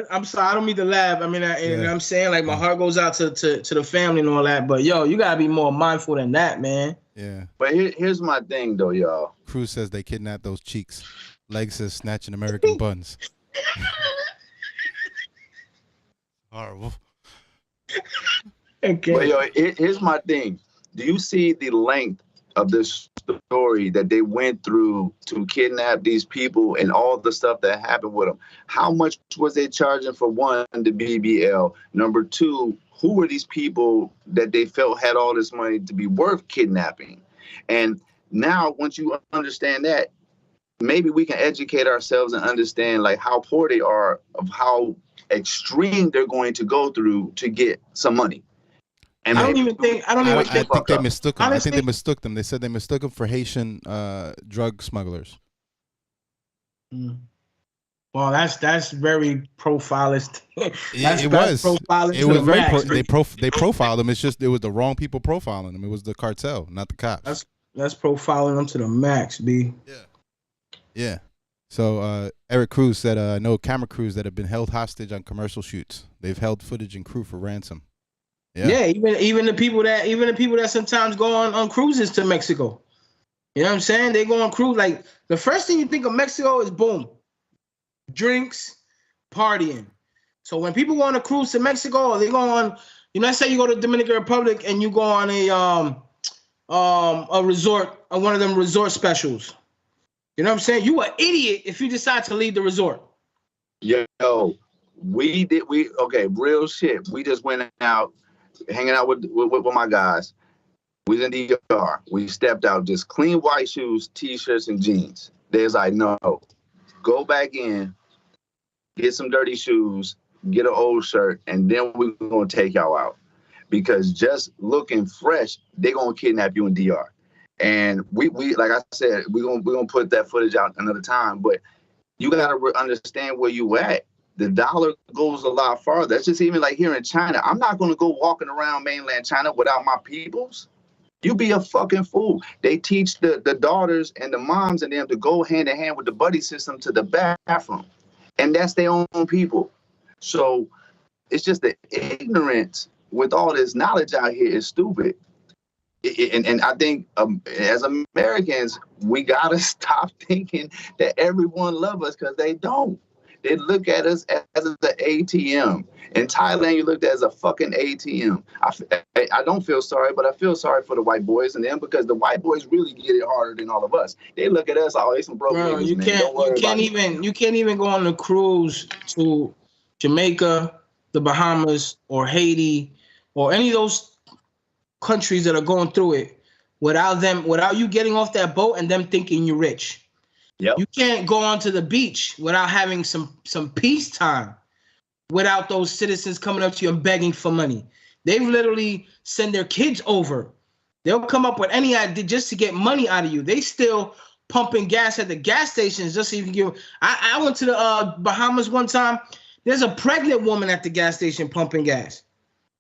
I'm sorry, I don't mean to laugh. I mean, I'm saying, like, my heart goes out to the family and all that. But yo, you gotta be more mindful than that, man. Yeah. But here's my thing, though, y'all. Cruz says they kidnapped those cheeks. Leg says snatching American buns. Horrible. Okay. But yo, here's my thing. Do you see the length of this story that they went through to kidnap these people and all the stuff that happened with them? How much was they charging for one, the BBL? Number 2, who were these people that they felt had all this money to be worth kidnapping? And now, once you understand that, maybe we can educate ourselves and understand like how poor they are, of how extreme they're going to go through to get some money. And I think they mistook them. Honestly, I think they mistook them. They said they mistook them for Haitian drug smugglers. Well, that's very profilist. It was very. They profiled them. It's just it was the wrong people profiling them. It was the cartel, not the cops. That's profiling them to the max, B. Yeah. So Eric Cruz said, "I know camera crews that have been held hostage on commercial shoots. They've held footage and crew for ransom." Yeah, even the people that sometimes go on cruises to Mexico. You know what I'm saying? They go on cruise. Like, the first thing you think of Mexico is boom, drinks, partying. So when people go on a cruise to Mexico, they go on, let's say you go to Dominican Republic and you go on a resort, one of them resort specials. You know what I'm saying? You an idiot if you decide to leave the resort. Yo, real shit. We just went out, hanging out with my guys. We was in the DR. We stepped out, just clean white shoes, t-shirts, and jeans. They was like, no, go back in, get some dirty shoes, get an old shirt, and then we're going to take y'all out. Because just looking fresh, they're going to kidnap you in DR. And we like I said, we're gonna put that footage out another time. But you gotta understand where you at. The dollar goes a lot farther. That's just even like here in China. I'm not gonna go walking around mainland China without my peoples. You be a fucking fool. They teach the daughters and the moms and them to go hand in hand with the buddy system to the bathroom. And that's their own people. So it's just the ignorance with all this knowledge out here is stupid. And I think as Americans, we got to stop thinking that everyone loves us, because they don't. They look at us as an ATM. In Thailand, you looked at as a fucking ATM. I don't feel sorry, but I feel sorry for the white boys and them, because the white boys really get it harder than all of us. They look at us, oh, they some broke niggas, you can't even go on the cruise to Jamaica, the Bahamas, or Haiti, or any of those countries that are going through it without you getting off that boat and them thinking you're rich. Yep. You can't go onto the beach without having some peacetime, without those citizens coming up to you and begging for money. They've literally sent their kids over. They'll come up with any idea just to get money out of you. They still pumping gas at the gas stations just so you can give. I went to the Bahamas one time. There's a pregnant woman at the gas station pumping gas.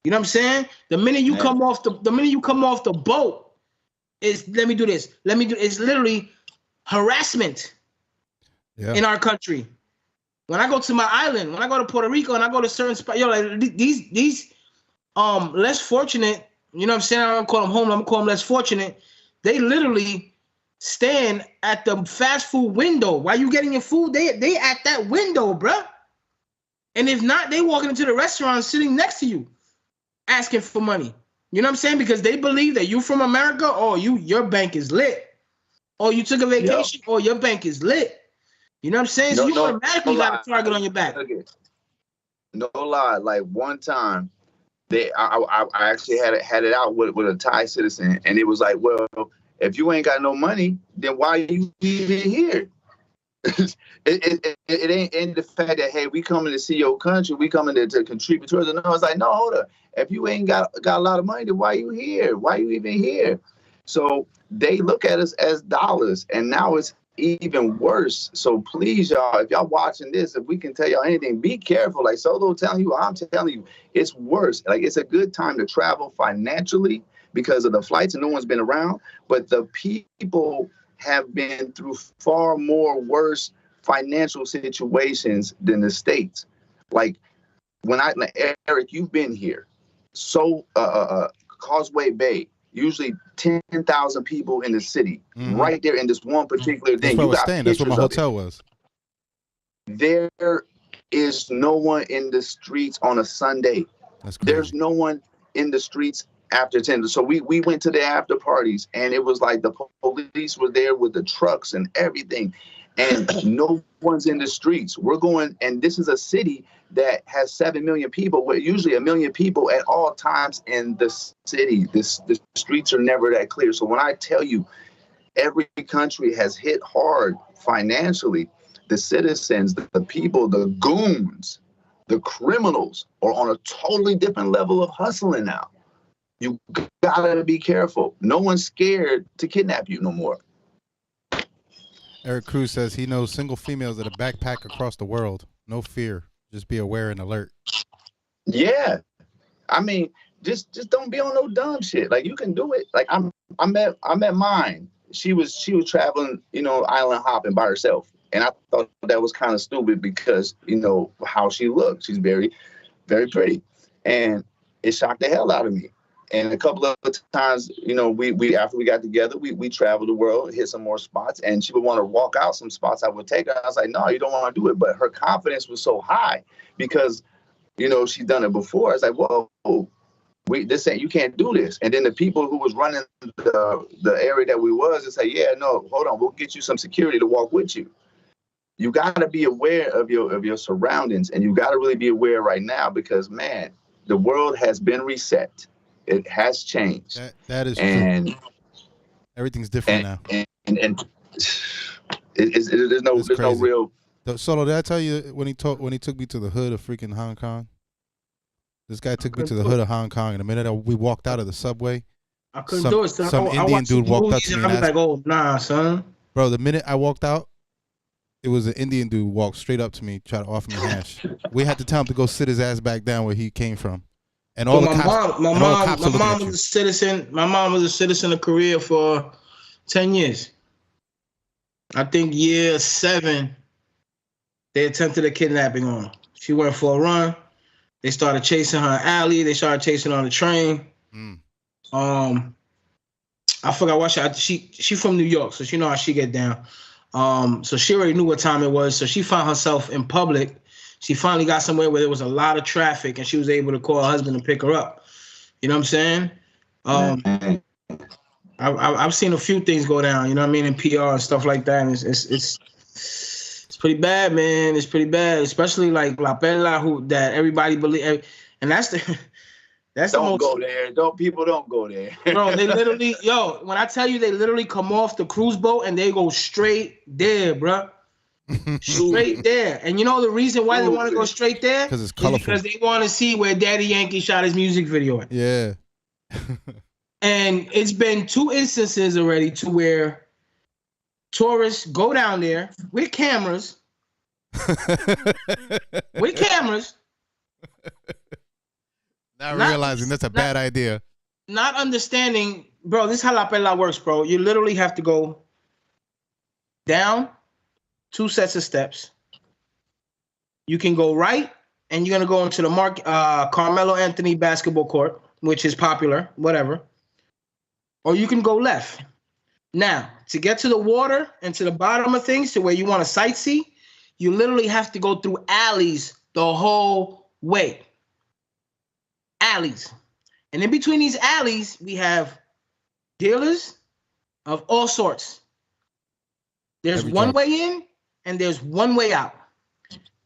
You know what I'm saying? The minute you come off the boat, it's let me do this. It's literally harassment in our country. When I go to my island, when I go to Puerto Rico and I go to certain spots, like these less fortunate, you know what I'm saying? I don't call them home, I'm gonna call them less fortunate. They literally stand at the fast food window. While you getting your food, they at that window, bruh. And if not, they walking into the restaurant sitting next to you, asking for money. You know what I'm saying? Because they believe that you from America, or your bank is lit. Or you took a vacation, or your bank is lit. You know what I'm saying? So you automatically got a target on your back. No lie. Like one time, I actually had it out with a Thai citizen, and it was like, well, if you ain't got no money, then why are you even here? it ain't the fact that, hey, we coming to see your country, we coming to contribute towards it. No, it's like, no, hold up. If you ain't got a lot of money, then why you here? Why you even here? So they look at us as dollars, and now it's even worse. So please, y'all, if y'all watching this, if we can tell y'all anything, be careful. Like Solo telling you, I'm telling you, it's worse. Like, it's a good time to travel financially because of the flights and no one's been around, but the people have been through far more worse financial situations than the States. Like Eric, you've been here. So Causeway Bay, usually 10,000 people in the city, right there in this one particular thing. That's where my hotel was. There is no one in the streets on a Sunday. There's no one in the streets after 10. So we went to the after parties, and it was like the police were there with the trucks and everything, and no one's in the streets. We're going, and this is a city that has 7 million people, with usually 1 million people at all times in the city. The streets are never that clear. So when I tell you every country has hit hard financially, the citizens, the people, the goons, the criminals are on a totally different level of hustling now. You gotta be careful. No one's scared to kidnap you no more. Eric Cruz says he knows single females that are backpack across the world. No fear. Just be aware and alert. Yeah. I mean, just don't be on no dumb shit. Like, you can do it. Like, I met mine. She was traveling, island hopping by herself. And I thought that was kind of stupid because, how she looked. She's very, very pretty. And it shocked the hell out of me. And a couple of times, we after we got together, we traveled the world, hit some more spots, and she would want to walk out some spots I would take her. I was like, no, you don't want to do it. But her confidence was so high because, she's done it before. I was like, whoa, you can't do this. And then the people who was running the area that we was, they say, yeah, no, hold on, we'll get you some security to walk with you. You got to be aware of your surroundings, and you got to really be aware right now because, man, the world has been reset. It has changed. That is true. Everything's different now. And there's no real. Solo, did I tell you when he took me to the hood of freaking Hong Kong? This guy took me to the hood of Hong Kong, and the minute we walked out of the subway, I couldn't do it. Son. Some Indian dude walked up to me and I'm asked, like, oh, nah, son. bro, the minute I walked out, it was an Indian dude walked straight up to me, tried to offer me hash. We had to tell him to go sit his ass back down where he came from. And all So the cops, my mom was a citizen. My mom was a citizen of Korea for 10 years. I think year 7, they attempted a kidnapping on her. She went for a run. They started chasing her alley. They started chasing her on the train. I forgot what she from New York, so she know how she get down. So she already knew what time it was. So she found herself in public. She finally got somewhere where there was a lot of traffic, and she was able to call her husband to pick her up. You know what I'm saying? I've seen a few things go down. You know what I mean, in PR and stuff like that. And it's pretty bad, man. It's pretty bad, especially like La Perla, who that everybody believe, and that's the. Don't go there. People don't go there. Bro, they literally, when I tell you they literally come off the cruise boat and they go straight there, bro. Straight there. And you know the reason why they want to go straight there? Because it's colorful. Because they want to see where Daddy Yankee shot his music video at. Yeah. And it's been 2 instances already to where tourists go down there with cameras. Not realizing that's a bad idea. Not understanding, bro, this is how La Perla works, bro. You literally have to go down 2 sets of steps. You can go right, and you're going to go into the Carmelo Anthony basketball court, which is popular, whatever. Or you can go left. Now, to get to the water and to the bottom of things, to where you want to sightsee, you literally have to go through alleys the whole way. Alleys. And in between these alleys, we have dealers of all sorts. There's one way in and there's one way out.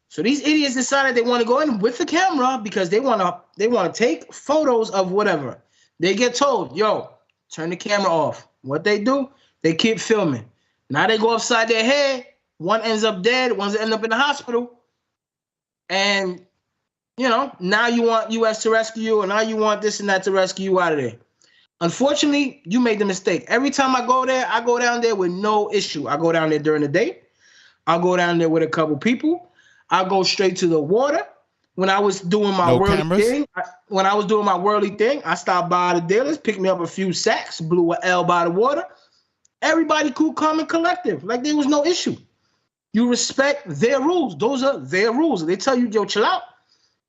So these idiots decided they want to go in with the camera because they want to take photos of whatever. They get told, yo, turn the camera off. What they do, they keep filming. Now they go upside their head. One ends up dead, one's end up in the hospital. And now you want US to rescue you, and now you want this and that to rescue you out of there. Unfortunately, you made the mistake. Every time I go there, I go down there with no issue. I go down there during the day. I'll go down there with a couple people. I'll go straight to the water. When I was doing my worldly thing, I stopped by the dealers, picked me up a few sacks, blew an L by the water. Everybody cool, calm, and collective. Like there was no issue. You respect their rules. Those are their rules. They tell you, yo, chill out.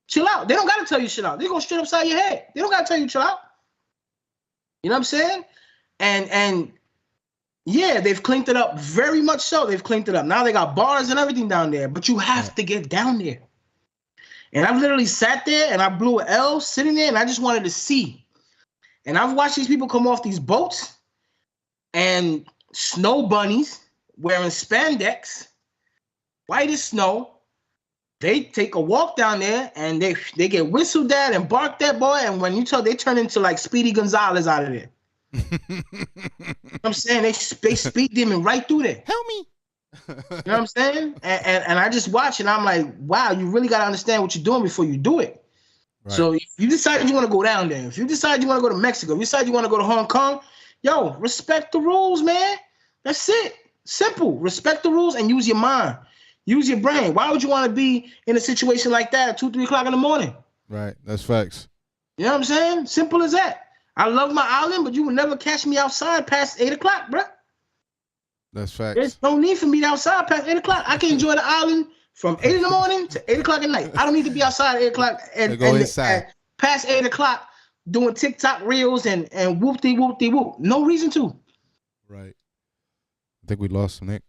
Chill out. They don't got to tell you chill out. They go straight upside your head. They don't got to tell you chill out. You know what I'm saying? And yeah, they've cleaned it up. Very much so. They've cleaned it up. Now they got bars and everything down there. But you have to get down there. And I've literally sat there and I blew an L sitting there and I just wanted to see. And I've watched these people come off these boats and snow bunnies wearing spandex, white as snow. They take a walk down there and they get whistled at and barked at, boy. And when you tell, they turn into like Speedy Gonzalez out of there. You know what I'm saying? They speed demon right through there. Help me. You know what I'm saying? And I just watch and I'm like, wow, you really got to understand what you're doing before you do it. Right. So if you decide you want to go down there, if you decide you want to go to Mexico, if you decide you want to go to Hong Kong, yo, respect the rules, man. That's it. Simple. Respect the rules and use your mind. Use your brain. Why would you want to be in a situation like that at 2, 3 o'clock in the morning? Right. That's facts. You know what I'm saying? Simple as that. I love my island, but you will never catch me outside past 8 o'clock, bro. That's facts. There's no need for me to outside past 8 o'clock. I can enjoy the island from 8 in the morning to 8 o'clock at night. I don't need to be outside at 8 o'clock and go inside. Past 8 o'clock doing TikTok reels and whoop-de-whoop-de-whoop. No reason to. Right. I think we lost Nick.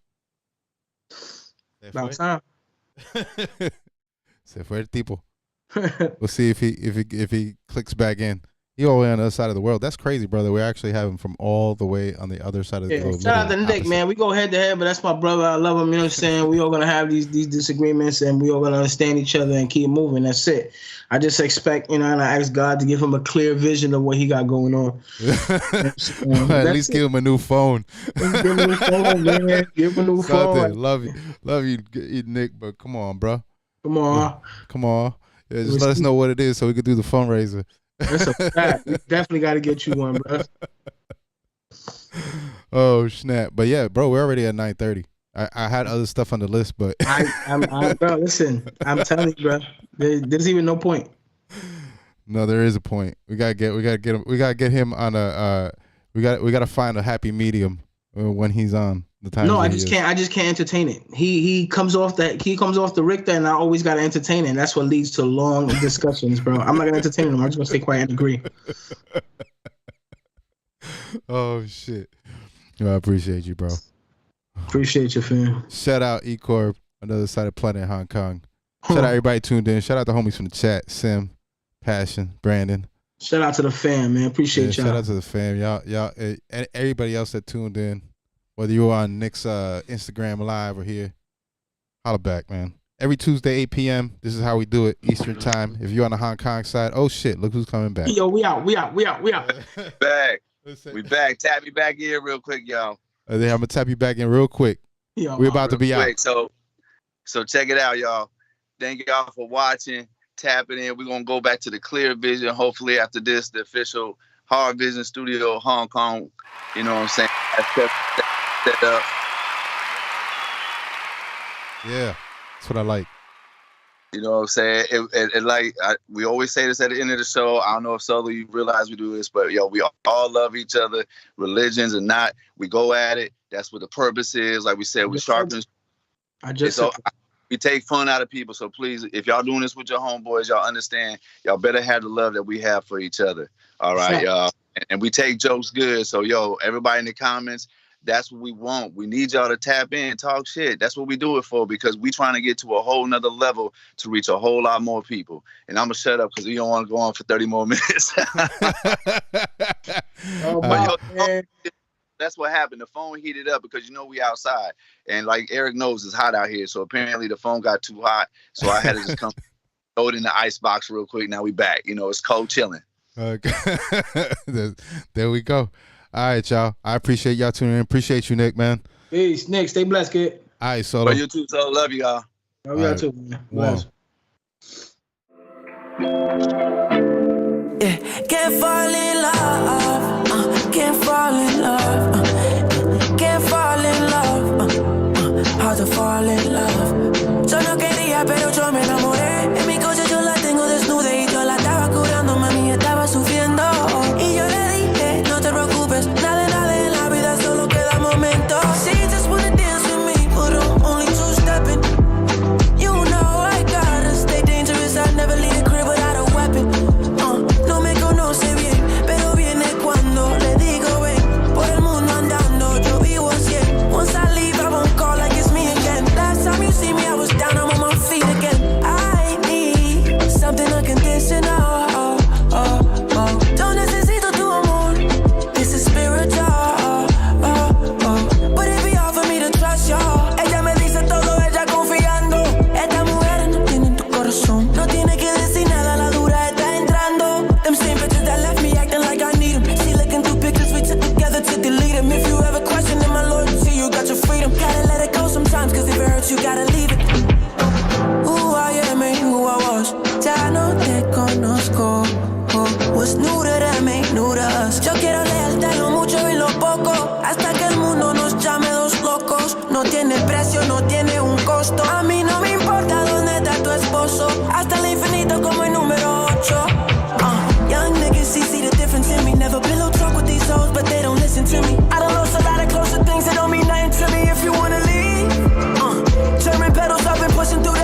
About time. Se fue el tipo. We'll see if he clicks back in. He all the way on the other side of the world. That's crazy, brother. We actually have him from all the way on the other side of the globe. Shout out to Nick, man. We go head to head, but that's my brother. I love him. You know what I'm saying? We all gonna have these disagreements, and we all gonna understand each other and keep moving. That's it. I just expect, and I ask God to give him a clear vision of what he got going on. At least give him a new phone. Give him a new phone, man. Give him a new phone. Love you, Nick. But come on, bro. Come on. Yeah, just let us know what it is so we could do the fundraiser. That's a fact. We definitely got to get you one, bro. Oh snap! But yeah, bro, we're already at 9:30. I had other stuff on the list, but bro, listen, I'm telling you, bro, there's even no point. No, there is a point. We gotta get him on a. We gotta find a happy medium when he's on the time. No, I just can't entertain it. He comes off the Richter, and I always gotta entertain it. And that's what leads to long discussions, bro. I'm not gonna entertain him. I'm just gonna stay quiet and agree. Oh shit! Well, I appreciate you, bro. Appreciate you, fam. Shout out EKORB, another side of planet Hong Kong. Shout out everybody tuned in. Shout out the homies from the chat, Sim, Passion, Brandon. Shout out to the fam, man. Appreciate y'all. Shout out to the fam, y'all, and everybody else that tuned in. Whether you were on Nick's Instagram Live or here, holla back, man. Every Tuesday, 8 p.m. This is how we do it, Eastern time. If you're on the Hong Kong side, oh shit, look who's coming back. Yo, we out. Back. We back. Tap me back in real quick, y'all. I'm gonna tap you back in real quick. Yo, we're about to be out. So check it out, y'all. Thank y'all for watching. Tap it in. We're gonna go back to the Clear Vision. Hopefully after this, the official Hard Vision Studio Hong Kong. You know what I'm saying? Set up. Yeah, that's what I like. You know what I'm saying? We always say this at the end of the show. I don't know if Solo, you realize we do this, but yo, we all love each other, religions or not. We go at it. That's what the purpose is. Like we said, we sharpen. We take fun out of people. So please, if y'all doing this with your homeboys, y'all understand. Y'all better have the love that we have for each other. All right, y'all. And we take jokes good. So yo, everybody in the comments. That's what we want. We need y'all to tap in, talk shit. That's what we do it for, because we trying to get to a whole nother level to reach a whole lot more people. And I'm going to shut up because we don't want to go on for 30 more minutes. That's what happened. The phone heated up because, you know, we outside. And like Eric knows, it's hot out here. So apparently the phone got too hot. So I had to just come throw it in the ice box real quick. Now we back. You know, it's cold chilling. Okay. There we go. All right, y'all. I appreciate y'all tuning in. Appreciate you, Nick, man. Peace. Nick, stay blessed, kid. All right, Solo. But you too, Solo. Love you, y'all. Love y'all too, man. Bless. Yeah, can't fall in love. Can't fall in love. Can't fall in love. How to fall in love. Yo no quería, pero yo me enamoré. En mi coche yo la tengo desnuda y yo la estaba curando, mami, estaba sufriendo. Y yo le dije, no te preocupes, nada en la vida, solo queda momento. She just wanna dance with me, but I'm only two-stepping. You know I gotta stay dangerous, I never leave the crib without a weapon. No me conoce bien, pero viene cuando le digo ven. Por el mundo andando, yo vivo en 100. Once I leave, I won't call like it's me again. Last time you see me, I was down, I'm on my feet again. I need something unconditional. Don't necesito tu amor, this is spiritual. But it be hard for me to trust y'all. Ella me dice todo, ella confiando. Esta mujer no tiene tu corazón, no tiene que decir nada, la dura está entrando. Them same bitches that left me acting like I need them. See, looking through pictures we took together to delete them. If you ever question in my loyalty, you got your freedom. Gotta let it go sometimes, cause if it hurts, you gotta leave it. Who I am and who I was, ya no te conozco. What's new to them ain't new to us. Yo quiero leerte lo mucho y lo poco, hasta que el mundo nos llame dos locos. No tiene precio, no tiene un costo. A mí no me importa dónde está tu esposo, hasta el infinito como el número 8. Young niggas see the difference in me. Never pillow talk with these hoes, but they don't listen to me. I done lost a lot of closer things that don't mean nothing to me. If you wanna leave, turning pedals up and pushing through the